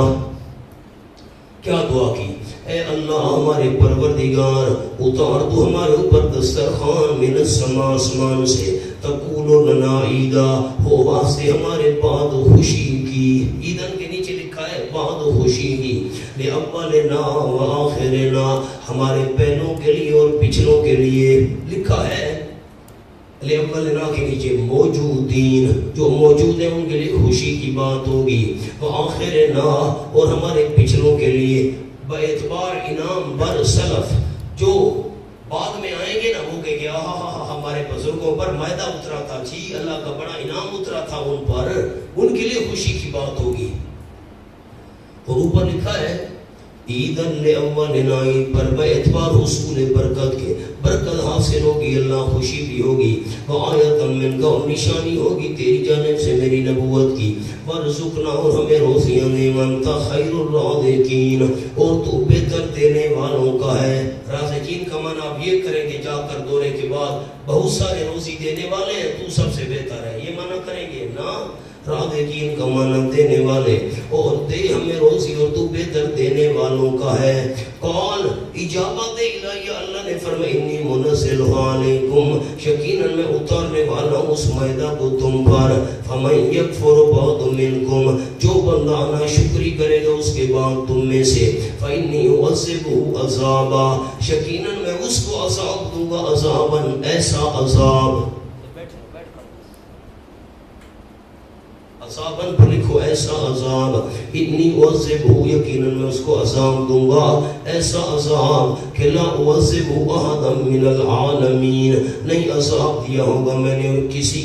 کیا دعا کی؟ اے اللہ ہمارے پروردگار اتار تو ہمارے اوپر دسترخوان من السماء آسمان سے تقول لنا عیدا ہو واسطے ہمارے بعد خوشی کی. عیدن کے نیچے لکھا ہے بعد خوشی کی. لأولنا وآخرنا ہمارے پہلوں کے لیے اور پچھلوں کے لیے. لکھا ہے لأولنا کے نیچے موجودین جو موجود ہیں ان کے لیے خوشی کی بات ہوگی. وآخرنا اور ہمارے پچھلوں کے لیے باعتبار انعام بر سلف جو بعد میں آئیں گے نا وہ کہیں گے ہمارے بزرگوں پر مائدہ اترا تھا جی، اللہ کا بڑا انعام اترا تھا ان پر، ان کے لیے خوشی کی بات ہوگی۔ اور اوپر لکھا ہے عیدن لأولنا، عید پر اعتبار حصول برکت کے، برکت حاصل ہوگی، اللہ خوشی بھی ہوگی، وآیتن من کا، اور نشانی ہوگی تیری جانب سے میری نبوت کی، ورزقنا، اور ہمیں روزیاں دے، وانتا خیر الرازقین، اور تو بہتر دینے والوں کا ہے۔ رازقین کا معنی آپ یہ کریں گے جا کر دورے کے بعد بہت سارے روزی دینے والے ہیں، تو سب سے بہتر ہے، یہ معنی کریں گے نا، رازقین کا معنی دینے والے، اور دے ہمیں روزی اور تو بہتر دینے والوں کا ہے۔ قال، اجابت الہی، اللہ نے فرمایا انی منزلها علیکم، یقیناً میں اتارنے والا ہوں اس مائدہ کو تم پر، فمن یکفر بعد منکم، جو بندہ نا شکری کرے گا اس کے بعد تم میں سے، فانی اعذبہ عذابا، یقیناً میں اس کو عذاب دوں گا، عذابا ایسا عذاب، عذاباً پر لکھو ایسا عذاب، انی اعذبہ، یقیناً میں اس کو عذاب دوں گا، ایسا عذاب کہ لا اعذبہ احدا من العالمین، نہیں عذاب دیا ہوگا میں نے کسی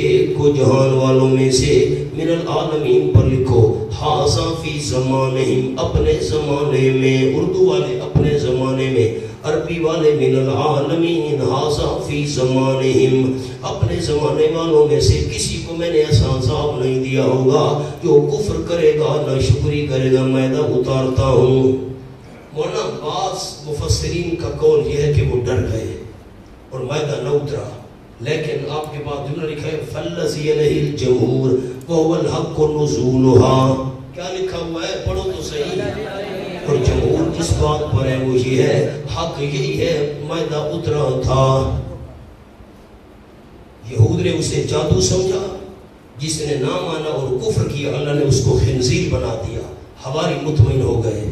ایک کو جہان والوں میں سے، من العالمین پر لکھو حاذا فی زمانہم، اپنے زمانے میں، اردو والے اپنے زمانے میں، عربی والے من العالمین حاذا فی زمانہم، اپنے زمانے والوں میں سے کسی کو میں نے ایسا عذاب نہیں دیا ہوگا جو کفر کرے گا نہ شکری کرے گا، مائدہ اتارتا ہوں۔ مولانا بعض مفسرین کا قول یہ ہے کہ وہ ڈر گئے اور مائدہ نہ اترا، لیکن آپ کے بعد جملہ لکھا ہے فَالَّذِي عَلَيْهِ الْجَمْهُورُ وَهُوَ الْحَقُّ نُزُولُهَا، کیا لکھا ہوا ہے پڑھو تو صحیح، اور جمہور جس بات پر ہے وہ یہ ہے، حق یہی ہے، مائدہ اترا تھا۔ یہود نے اسے جادو سمجھا، جس نے نہ مانا اور کفر کیا اللہ نے اس کو خنزیر بنا دیا، حواری مطمئن ہو گئے۔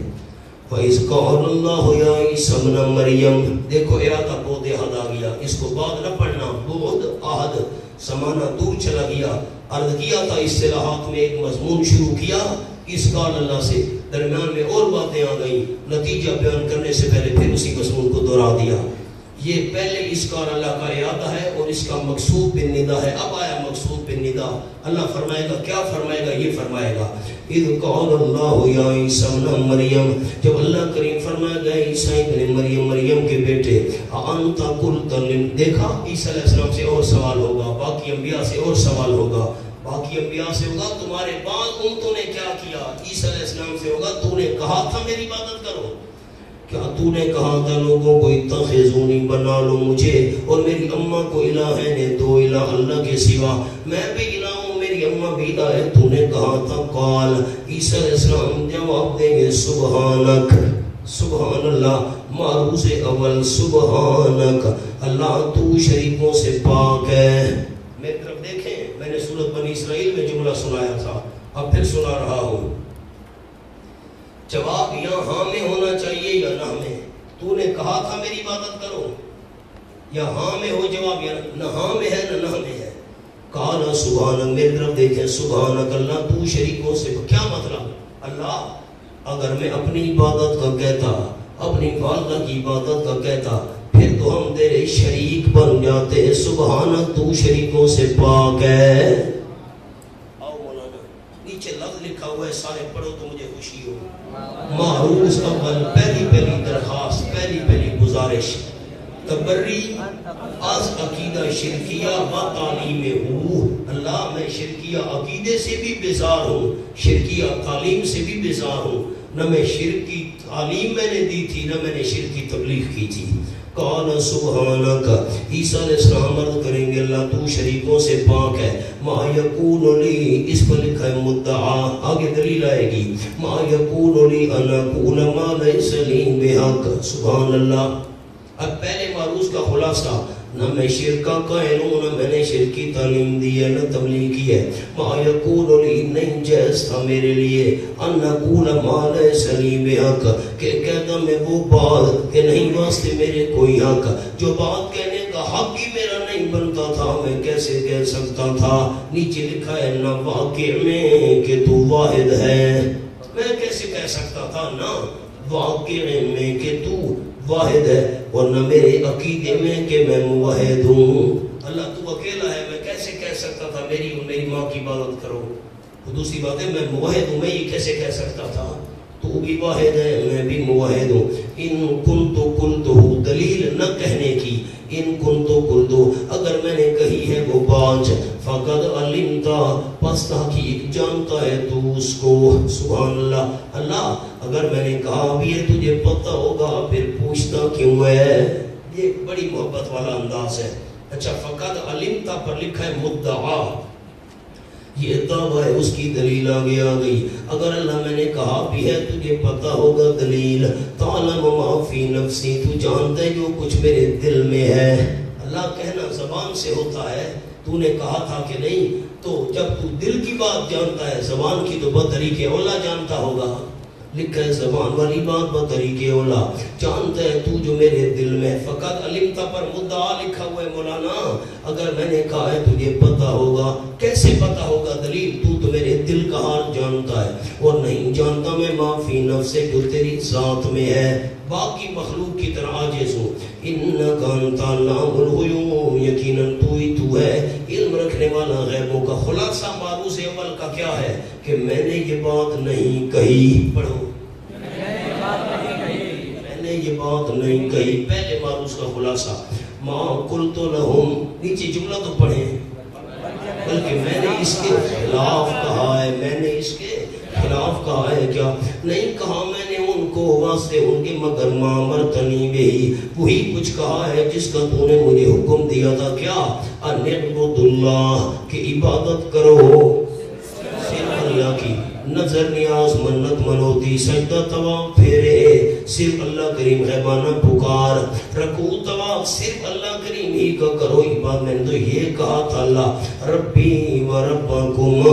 وَإِذْ قَالَ اللَّهُ يَا عِيسَى ابْنَ مَرْيَمَ، دیکھو ارادہ بہت عہد آ گیا، اس کو بعد نہ پڑھنا، بہت عہد زمانہ دور چلا گیا۔ عرض کیا تھا اصطلاحات میں ایک مضمون شروع کیا، اس قال اللہ سے درمیان میں اور باتیں آ گئیں، نتیجہ بیان کرنے سے پہلے پھر اسی مضمون کو دہرا دیا۔ یہ پہلے اس کا اللہ کا ارادہ ہے اور اس کا مقصود بن ندا ہے، اب آیا مقصود بن ندا، اللہ فرمائے گا، کیا فرمائے گا؟ یہ فرمائے گا اذ قال اللہ یا عیسی ابن مریم، جب اللہ کریم فرمایا گیا عیسی ابن مریم، مریم کے بیٹے، انت قلت، دیکھا عیسی علیہ السلام سے اور سوال ہوگا، باقی انبیاء سے اور سوال ہوگا، باقی انبیاء سے ہوگا تمہارے بعد امتوں نے کیا کیا، عیسی علیہ السلام سے ہوگا تو نے کہا تھا میری عبادت کرو، کیا تو نے کہا تھا لوگوں کو اتخذونی، بنا لو مجھے اور میری اماں کو الہین دو الہ اللہ کے سوا، میں بھی الہ ہوں میری اماں بھی الہ ہے، تو نے کہا تھا۔ قال، عیسی علیہ السلام جواب دیں گے سبحانک، سبحان اللہ، معروض اول سبحانک، اللہ تو شریکوں سے پاک ہے۔ میری طرف دیکھیں، میں نے سورۃ بنی اسرائیل میں جملہ سنایا تھا، اب پھر سنا رہا ہوں، جواب یا ہاں میں ہونا چاہیے یا نہ میں، تو نے کہا تھا میری عبادت کرو، یا ہاں میں ہو جواب، یا نہ ہاں میں ہے نہ میں ہے۔ قال سبحانک، میری طرف دیکھیں، سبحانک اللہ تو شریکوں سے، کیا مطلب؟ اللہ اگر میں اپنی عبادت کا کہتا، اپنی والدہ کی عبادت کا کہتا، پھر تو ہم تیرے شریک بن جاتے ہیں، سبحانک تو شریکوں سے پاک ہے۔ آؤ مولانا، نیچے لفظ لکھا ہوا ہے، سارے پڑھو تو مجھے خوشی ہو۔ معروض اول، پہلی درخواست، پہلی گزارش، تبری از عقیدہ شرکیہ و تعلیم ہوں، اللہ میں شرکیہ عقیدے سے بھی بیزار ہوں، شرکیہ تعلیم سے بھی بیزار ہوں، نہ میں شرک کی تعلیم میں نے دی تھی، نہ میں نے شرک کی تبلیغ کی تھی۔ قال سبحانک، عیسیٰ علیہ السلام عرض کریں گے اللہ تو شریکوں سے پاک ہے، ما یکون لی، اس پر لکھا ہے مدعا، آگے دلیل آئے گی، ما یکون لی ان اقول ما لیس لی بحق، سبحان اللہ۔ اب پہلے معروض کا خلاصہ، نہ میں شرک کا قائل ہوں، نہ میں نے شرک کی تعلیم دی ہے، نہ تبلیغ کی ہے۔ ما یقول لی، نہیں جائز تھا میرے لیے، ان اقول ما لیس لی بحق، کہ کہتا میں وہ بات کہ نہیں واسطے میرے کوئی حق، جو بات کہنے کا حق ہی میرا نہیں بنتا تھا، میں کیسے کہہ سکتا تھا؟ نیچے لکھا ہے نہ واقع میں کہ تو واحد ہے، میں کیسے کہہ سکتا تھا نا واقع میں کہ تو واحد ہے، اور نہ میرے عقیدے میں کہ میں موحد ہوں۔ اللہ تو اکیلا ہے، میں کیسے کہہ سکتا تھا میری ماں کی عبادت کرو؟ دوسری بات ہے میں موحد ہوں، میں یہ کیسے کہہ سکتا تھا؟ تو بھی واحد ہے، میں بھی موحد ہوں۔ ان کنتو قلتہ، دلیل نہ کہنے کی، ان کنتو قلتہ، اگر میں نے کہی ہے وہ بات، فقد علمت، پس تحقیق جانتا ہے تو اس کو۔ سبحان اللہ۔ اللہ اگر میں نے کہا بھی ہے تجھے پتہ ہوگا، پھر پوچھتا کیوں ہے؟ یہ بڑی محبت والا انداز ہے۔ اچھا، فقد علمت پر لکھا ہے مدعا، یہ دعویٰ ہے، اس کی دلیل آگے آ گئی۔ اگر اللہ میں نے کہا بھی ہے تجھے پتہ ہوگا، دلیل تعلم ما فی نفسی، تو جانتا ہے جو کچھ میرے دل میں ہے۔ اللہ کہنا زبان سے ہوتا ہے، تو نے کہا تھا کہ نہیں، تو جب تو دل کی بات جانتا ہے، زبان کی تو بطریق اولا جانتا ہوگا۔ لکھا ہے زبان والی بات بطریق اولا جانتا ہے تو جو میرے دل میں۔ فقط علمتا پر مدعا لکھا ہوا ہے مولانا، اگر میں نے کہا ہے تجھے پتہ ہوگا، کیسے پتہ ہوگا؟ دلیل تو میرے دل کا حال جانتا ہے، اور نہیں جانتا میں ما فی نفس، جو تیری ذات میں ہے، باقی مخلوق کی طرح عاجز ہوں۔ انک انت علام الغیوب، یقیناً تو ہی تو ہے علم رکھنے والا غیبوں کا۔ خلاصہ معروض اول کا کیا ہے کہ میں نے یہ بات نہیں کہی، پڑھو، میں نے یہ بات نہیں کہی، پہلے معروض کا خلاصہ۔ ما قلت لہم، نیچے جملہ تو پڑھیں، بلکہ میں نے اس کے خلاف کہا ہے، میں نے اس کے خلاف کہا ہے کیا؟ نہیں کہا میں نے ان کو واسطے ان کے، مگر ما امرتنی بہی، وہی کچھ کہا ہے جس کا تو نے مجھے حکم دیا تھا، کیا؟ ان اعبدوا اللہ، کہ عبادت کرو صرف اللہ کی، نظر نیاز منت منوتی سجدہ طواف پھیرے صرف اللہ کریم، غیبانہ پکار رکوع طواف صرف اللہ کریم ہی کا کرو عبادت۔ میں نے تو یہ کہا تھا اللہ ربی و ربکم،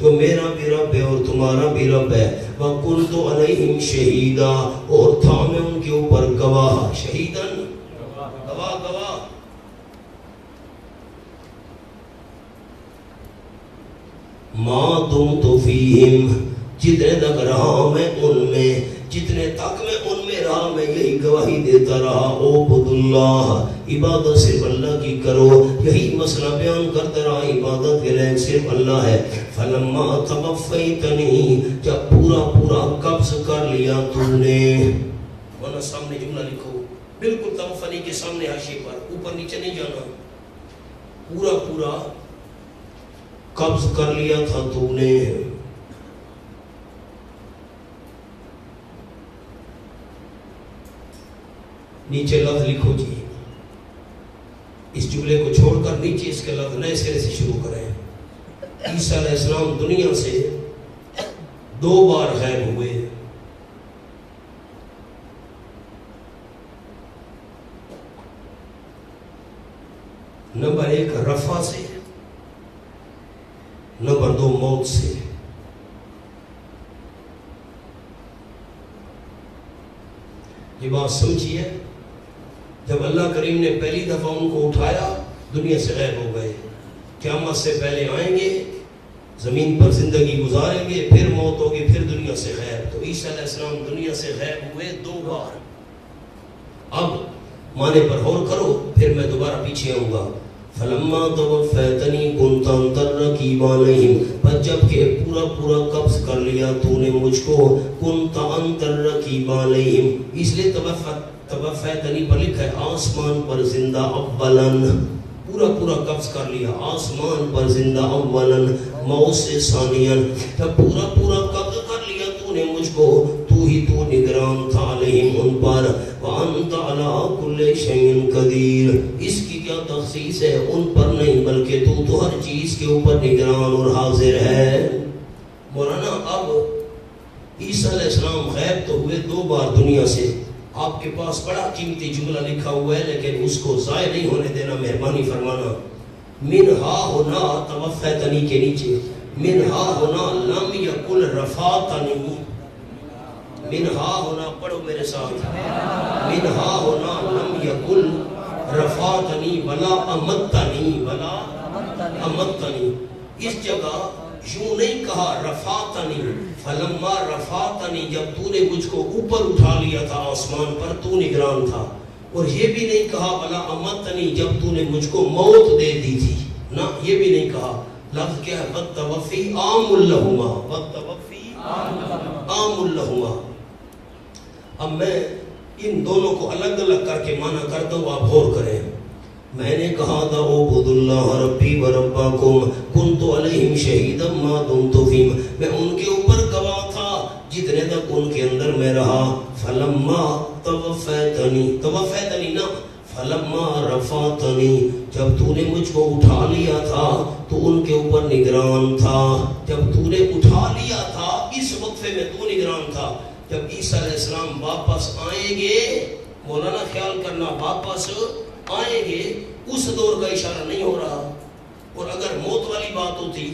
جو میرا بھی رب ہے اور تمہارا بھی رب ہے، وَقُلْتُ عَلَيْهِمْ شَهِيدًا، اور تھا میں ان کے اوپر گواہ، شہیداً گواہ۔ ما دمت فیہم، جتنے تک رہا میں ان میں، جتنے تک میں ان میں رہا میں یہی گواہی دیتا رہا، اعبد اللہ، عبادت صرف اللہ کی کرو، یہی مسئلہ بیان کرتا رہا، عبادت کے لئے صرف اللہ ہے۔ فلما توفیتنی، جب پورا قبض کر لیا تو نے، ورنہ سامنے جملہ لکھو، بالکل توفنی کے سامنے حاشیے پر، اوپر نیچے نہیں جانا، پورا قبض کر لیا تھا تو نے۔ نیچے لفظ لکھو جی، اس جملے کو چھوڑ کر نیچے اس کے لفظ نئے سرے سے شروع کریں۔ عیسیٰ علیہ السلام دنیا سے 2 بار غائب ہوئے۔ نمبر 1 رفع سے، نمبر 2 موت سے۔ یہ بات سمجھیے، جب اللہ کریم نے پہلی دفعہ ان کو اٹھایا دنیا سے غائب ہو گئے، قیامت سے پہلے آئیں گے، زمین پر زندگی گزاریں گے، پھر موت ہوگی، پھر دنیا سے غائب۔ تو عیسیٰ علیہ السلام دنیا سے غائب ہوئے 2 بار۔ اب مانے پر غور کرو، پھر میں دوبارہ پیچھے آؤں گا۔ فلما توفیتنی کنت انت الرقیب علیہم، پر جب کہ پورا قبض کر لیا تو نے مجھ کو، کنت انت الرقیب علیہم، اس لیے توفیتنی پر لکھا ہے آسمان پر زندہ اولاً، پورا قبض کر لیا آسمان پر زندہ اولاً، موت سے ثانیاً، جب پورا قبض کر لیا تو نے مجھ کو، تو ہی تو نگران تھا علیہم ان پر، وَأَنْتَ عَلَىٰ كُلِّ شَيْءٍ قَدِيرٌ، اس کی کیا تخصیص ہے ان پر نہیں، بلکہ تو ہر چیز کے اوپر نگران اور حاضر ہے۔ مولانا اب عیسیٰ علیہ السلام غائب تو ہوئے 2 بار دنیا سے، آپ کے پاس بڑا قیمتی جملہ لکھا ہوا ہے لیکن اس کو ضائع نہیں ہونے دینا، مہربانی فرمانا۔ منہا ہونا توفیتنی کے نیچے، منہا ہونا لم یکن رفعتنی، منہا ہونا پڑھو میرے ساتھ، منہا ہونا لم یکن رفعتنی ولا امتنی، ولا امتنی، اس جگہ یوں نہیں کہا رفعتنی، فلما رفعتنی، جب تو نے مجھ کو اوپر اٹھا لیا تھا آسمان پر، تو نگران تھا. اور یہ بھی نہیں کہا بلا امتنی، جب تو نے مجھ کو موت دے دی تھی، نہ یہ بھی نہیں کہا. لفظ کیا ہے؟ والتوفی عام لہما، والتوفی عام لہما. اب میں ان دونوں کو الگ الگ کر کے معنی کرتا ہوں، آپ غور کریں. میں نے کہا تھا اعبدوا اللہ ربی و ربکم کنت علیہم شہیدا ما دمت فیہم، میں ان کے اوپر گواہ تھا جتنے تک ان کے اندر میں رہا. فلما توفیتنی، توفیتنی نا، فلما رفعتنی، جب تو نے مجھ کو اٹھا لیا تھا تو ان کے اوپر نگران تھا. جب تو نے اٹھا لیا تھا اس وقفے میں تو نگران تھا. جب عیسیٰ علیہ السلام واپس آئیں گے، مولانا خیال کرنا، واپس آئیں گے، اس دور کا اشارہ نہیں ہو رہا. اور اگر موت والی بات ہوتی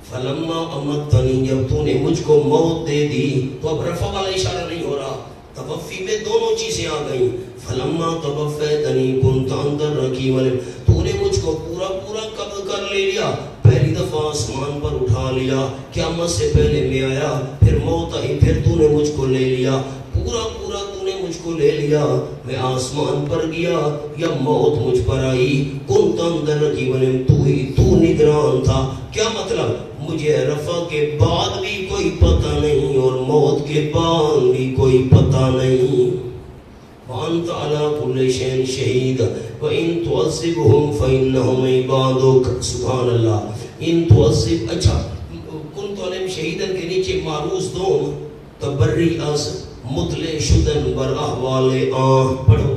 فلما امتنی، جب تو نے مجھ کو موت دے دی، تو اب رفع والا اشارہ نہیں ہو رہا. توفی میں دونوں چیزیں آ گئیں. فلما توفیتنی کنت انت الرقیب العتید، تو نے مجھ کو پورا پورا قبض کر لے لیا، پہلی دفعہ آسمان پر اٹھا لیا، قیامت سے پہلے میں آیا، پھر موت آئی، پھر تو نے مجھ کو لے لیا، پورا پورا تو نے مجھ کو لے لیا. میں آسمان پر گیا یا موت مجھ پر آئی، کنت انت الرقیب العتید، تو نگران تھا. کیا مطلب؟ مجھے رفع کے بعد بھی کوئی پتہ نہیں اور موت کے بعد بھی کوئی پتہ نہیں. وَأَنْتَ عَلَىٰ كُلِّ شَيْءٍ شَهِيدٌ وَإِن تُعَذِّبْهُمْ فَإِنَّهُمْ عِبَادُكَ. سبحان اللہ. ان تعذب، اچھا کنت علیہم شہیدن کے نیچے معروض دوم تبری از مطلع شدن بر احوال آن. پڑھو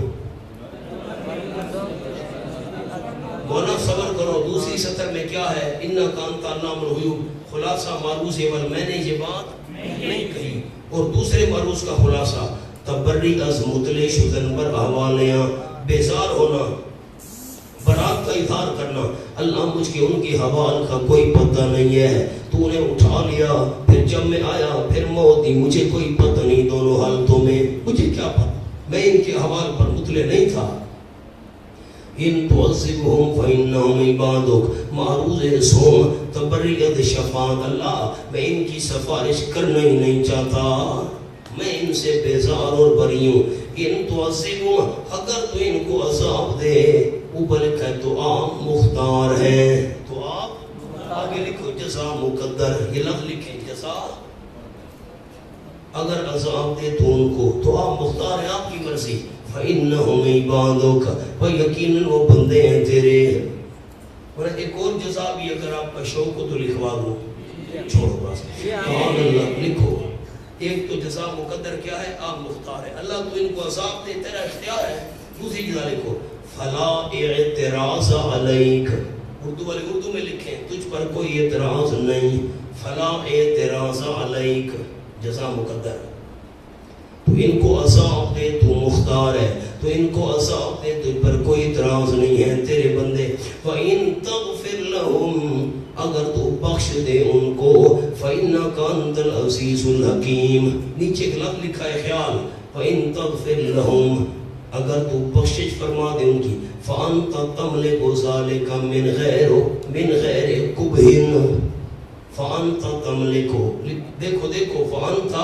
مولانا، صبر کرو. دوسری سطر میں کیا ہے؟ اِنَّكَ أَنْتَ عَلَّامُ الْغُیوب. خلاصہ معروض ہے، میں نے یہ بات نہیں کہی. اور دوسرے معروض کا خلاصہ تبری از مطلع شدن بر احوالیاں، بیزار ہونا، برات کا اظہار کرنا. اللہ مجھ کے ان کی حوال کا کوئی پتہ نہیں ہے، تو نے اٹھا لیا، پھر جب میں آیا پھر موت دی، مجھے کوئی پتہ نہیں دونوں حالتوں میں. مجھے کیا پتہ، میں ان کے حوال پر مطلع نہیں تھا. ان تعذبہم فإنہم عبادک، معروض سوم تبریت شفاعت. اللہ میں ان کی سفارش کرنا ہی نہیں چاہتا، میں ان سے بیزار اور بری ہوں. ان تعذبہم، اگر تو ان کو عذاب دے، اوپر لکھا ہے تو آپ مختار ہیں، تو آپ آگے لکھو جزا مقدر، یہ لفظ لکھیں جزا. اگر عذاب دے تو ان کو، تو آپ مختار ہیں، آپ کی مرضی. فَإِنَّهُمْ عِبَادُكَ، وہ یقیناً وہ بندے ہیں تیرے. اور ایک اور جزا بھی اگر آپ کا شوق ہو تو لکھوا دوں، چھوڑو بس. سبحان اللہ. لکھو ایک تو جزا مقدر کیا ہے؟ آپ مختار ہے. اللہ تو ان کو عذاب دے، تیرا اختیار ہے. دوسری جزا لکھو فلا اعتراض علیک، اردو والے اردو میں لکھیں تجھ پر کوئی اعتراض نہیں. فلا اعتراض علیک، جزا مقدر. تو ان کو عذاب دے تو مختار ہے، تو ان کو عذاب دے تجھ پر کوئی اعتراض نہیں ہے، تیرے بندے. وَإِن تَغْفِرْ لَهُمْ، اگر تو بخش دے ان کو، فَإِنَّكَ أَنْتَ الْعَزِيزُ الْحَكِيمُ. نیچے ایک لفظ لکھا ہے خیال، وَإِن تَغْفِرْ لَهُمْ، اگر تو بخشش فرما دے ان کی، فَأَنْتَ تَمْلِكُ ذَلِكَ مِنْ غَيْرِ قُبْحٍ. فَأَنْتَ تَمْلِكُ، دیکھو دیکھو، فَأَنْتَ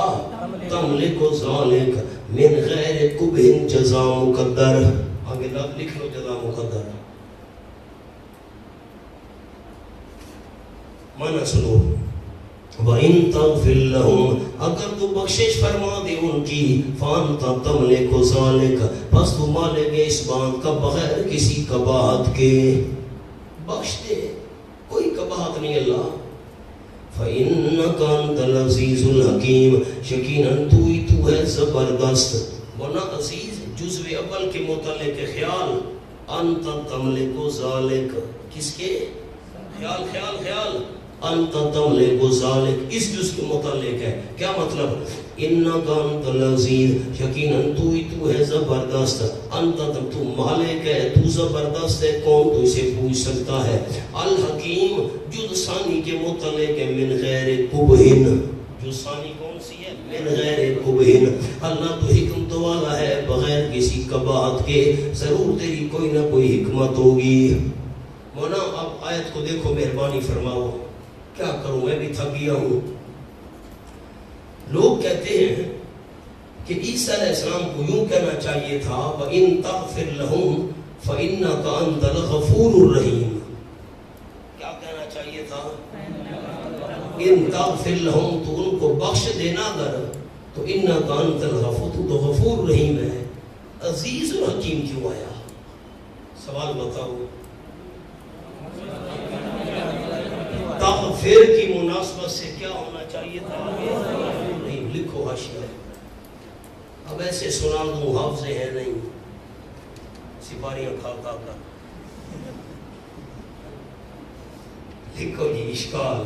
تَمْلِكُ ذَلِكَ مِنْ غَيْرِ قُبْحٍ، جزا مقدر. آگے لفظ لکھ لو جزا مقدر. معنی سنو، وَإِن تَغْفِرْ لَهُمْ، اگر تو بخشش فرما دے ان کی، فَأَنْتَ تَمْلِكُ ذَلِكَ، پس تو مالک اس بات کا بغیر کسی قباحت کے. بخش دے، کوئی قباحت نہیں اللہ. فَإِنَّكَ أَنْتَ الْعَزِيزُ الْحَكِيمُ، یقیناً تو ہی تو ہے زبردست. ورنہ عزیز جزو اول کے متعلق خیال، انت تملک ذالک، کس کے خیال؟ خیال خیال، انت تملک ذالک اس جز کے متعلق ہے. کیا مطلب؟ انک انت العزیز، یقیناً تو ہی تو ہے زبردست. انت تو مالک ہے، تو زبردست ہے، کون تو اسے پوچھ سکتا ہے. الحکیم، جز ثانی کے متعلق ہے، من غیر قبحٍ، جز ثانی کون سی ہے؟ من غیر قبحٍ. اللہ تو حکمت والا ہے بغیر کسی قباحت کے، ضرور تیری کوئی نہ کوئی حکمت ہوگی. مولانا اب آیت کو دیکھو، مہربانی فرماؤ. کیا کروں میں بھی تھک گیا ہوں. لوگ کہتے ہیں کہ عیسیٰ علیہ السلام کو یوں کہنا چاہیے تھا وَإِن تَغْفِرْ لَهُمْ فَإِنَّكَ أَنْتَ الْغَفُورُ الرَّحِيمُ. کیا کہنا چاہیے تھا؟ ان تغفر لہم، تو ان کو بخش دینا اگر تو انک انت الغفور، تو غفور رحیم ہے. عزیز اور حکیم کیوں آیا؟ سوال بتاؤ. تغفر کی مناسبت سے کیا ہونا چاہیے تھا؟ نہیں. لکھو حاشیہ. اب ایسے سنا دوں، حافظے ہیں نہیں، سپاریاں کھا کھا کر. لکھو جی اشکال.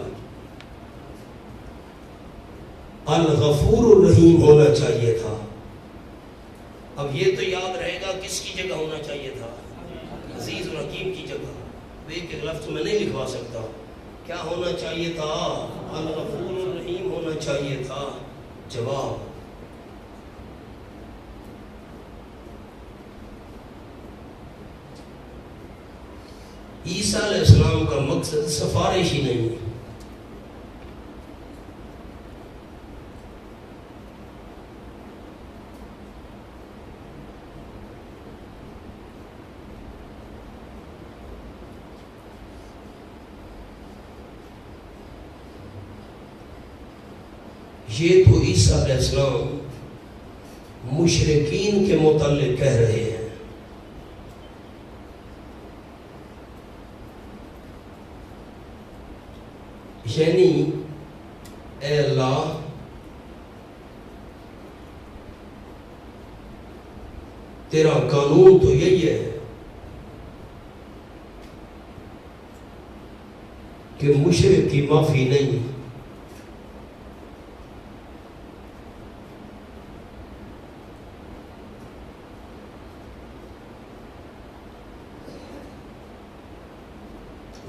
الغفور الرحیم ہونا چاہیے تھا. اب یہ تو یاد رہے گا کس کی جگہ ہونا چاہیے تھا؟ عزیز اور حکیم کی جگہ. ایک ایک لفظ میں نہیں لکھوا سکتا. کیا ہونا چاہیے تھا؟ الغفور الرحیم ہونا چاہیے تھا. جواب عیسیٰ علیہ السلام کا مقصد سفارش ہی نہیں ہے. یہ تو عیسیٰ علیہ السلام مشرکین کے متعلق کہہ رہے ہیں. یعنی اے اللہ تیرا قانون تو یہی ہے کہ مشرک کی معافی نہیں.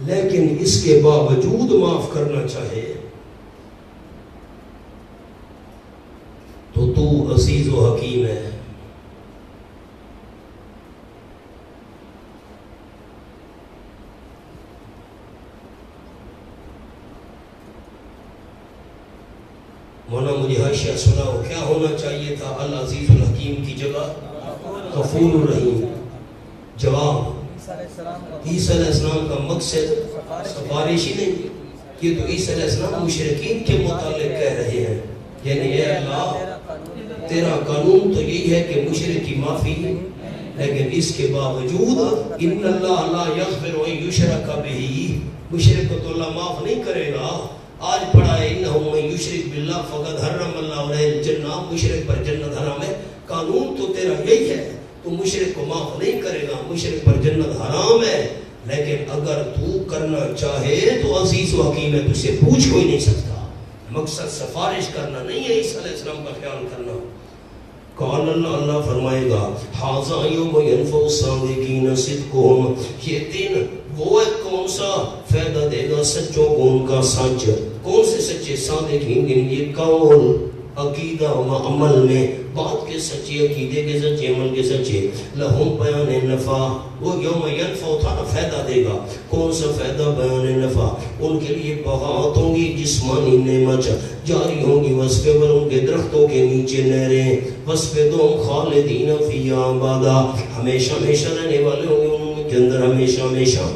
لیکن اس کے باوجود معاف کرنا چاہے تو عزیز و حکیم ہے. مولانا مجھے حاشیہ سناؤ. کیا ہونا چاہیے تھا العزیز الحکیم کی جگہ غفور الرحیم؟ جواب عیسیٰ علیہ السلام کا مقصد سفارش ہی نہیں. یہ تو عیسیٰ علیہ السلام مشرکین کے متعلق کہہ رہے ہیں. یعنی اے اللہ تیرا قانون تو یہی ہے کہ مشرک کی معافی، لیکن اس کے باوجود ان اللہ لا یغفر ان یشرک بہ، مشرک کو تو اللہ معاف نہیں کرے گا. آج پڑھا ہے انہ من یشرک باللہ فقد حرم اللہ علیہ الجنہ، مشرک پر جنت حرام ہے. قانون تو تیرا یہی ہے، تو مشرک کو معاف نہیں کرے گا، مشرک پر جنت حرام ہے. لیکن اگر تو کرنا چاہے تو عزیز و حکیم ہے، تجھ سے پوچھ کوئی نہیں سکتا. مقصد سفارش کرنا نہیں ہے، عیسیٰ علیہ السلام کا خیال کرنا. قال اللہ فرمائے گا ھذا یوم ینفع الصادقین صدقہم، یہ دن وہ ہے کون سا فائدہ دے گا سچوں کو ان کا سچ. کون سے سچے؟ صادقین، یہ قول عقیدہ و عمل میں بات کے سچے، عقیدے کے سچے، عمل کے سچے. لہم بیان نفع، وہ یوم ینفع تھا نا، فائدہ دے گا. کون سا فائدہ؟ بیان نفع. ان کے لیے بغاوت ہوں گی، جسمانی نعمت جاری ہوں گی. وصف پر ان کے درختوں کے نیچے نہریں. وصف دو خالدین فیہا ابدا، ہمیشہ ہمیشہ رہنے والے ہوں گے ان کے اندر ہمیشہ ہمیشہ.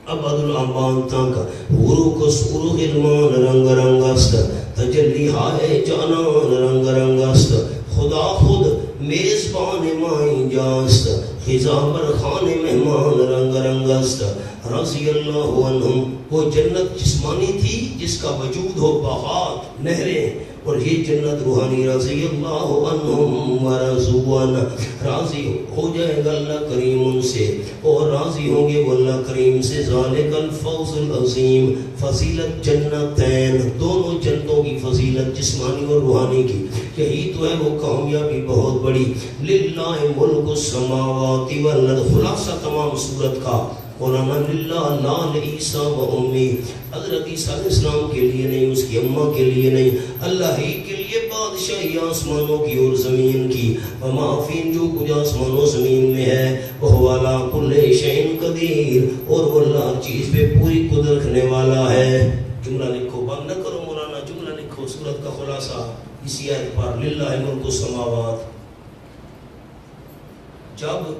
ابد الاباد تک. حورو کو سورو غلمان رنگ رنگ است، تجلی ہائے جانان رنگ رنگ است. خدا خود میزبان مائی جاست، خزاں پر خانے مہمان رنگ رنگ است. رضی اللہ عنہم، وہ جنت جسمانی تھی جس کا وجود ہو بغات نہریں، اور یہ جنت روحانی. رضی اللہ عنہم ورضوا عنہ، راضی ہو جائے گا اللہ کریم ان سے اور راضی ہوں گے وہ اللہ کریم سے. ذالک الفوز العظیم، فضیلت جنتین، دونوں جنتوں کی فضیلت جسمانی اور روحانی کی، یہی تو ہے وہ کامیابی بہت بڑی. للہ ملک السماوات والارض، خلاصہ تمام صورت کا قرآن. للہ لال عیسیٰ و امی، حضرت عیسیٰ علیہ السلام کے لیے نہیں، اس کی اماں کے لیے نہیں، اللہ ہی کے لیے بادشاہی آسمانوں کی اور زمین کی. وما فین، جو کچھ آسمان و زمین میں ہے، وہ علی کل شیء قدیر، اور وہ اللہ چیز پہ پوری قدرت رکھنے والا ہے. جملہ صورت کا خلاصہ اسی آیت پر للہ ملک السماوات. جب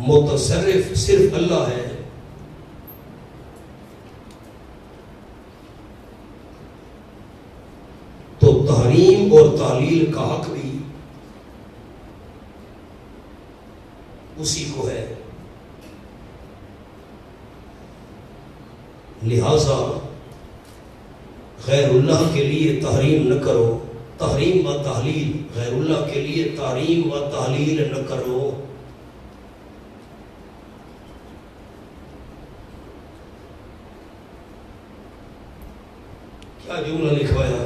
متصرف صرف اللہ ہے تو تحریم اور تعلیل کا حق بھی اسی کو ہے. لہذا غیر اللہ کے لیے تحریم نہ کرو، تحریم و تحلیل، غیر اللہ کے لیے تحریم و تحلیل نہ کرو. کیا جملہ لکھوایا؟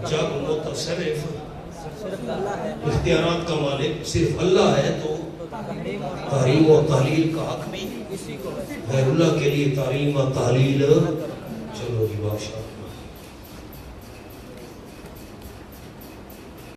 جب متصرف اختیارات کا مالک صرف اللہ ہے تو تحریم و تحلیل کا حق بھی غیر اللہ کے لیے تحریم و تحلیل. چلو جی بادشاہ.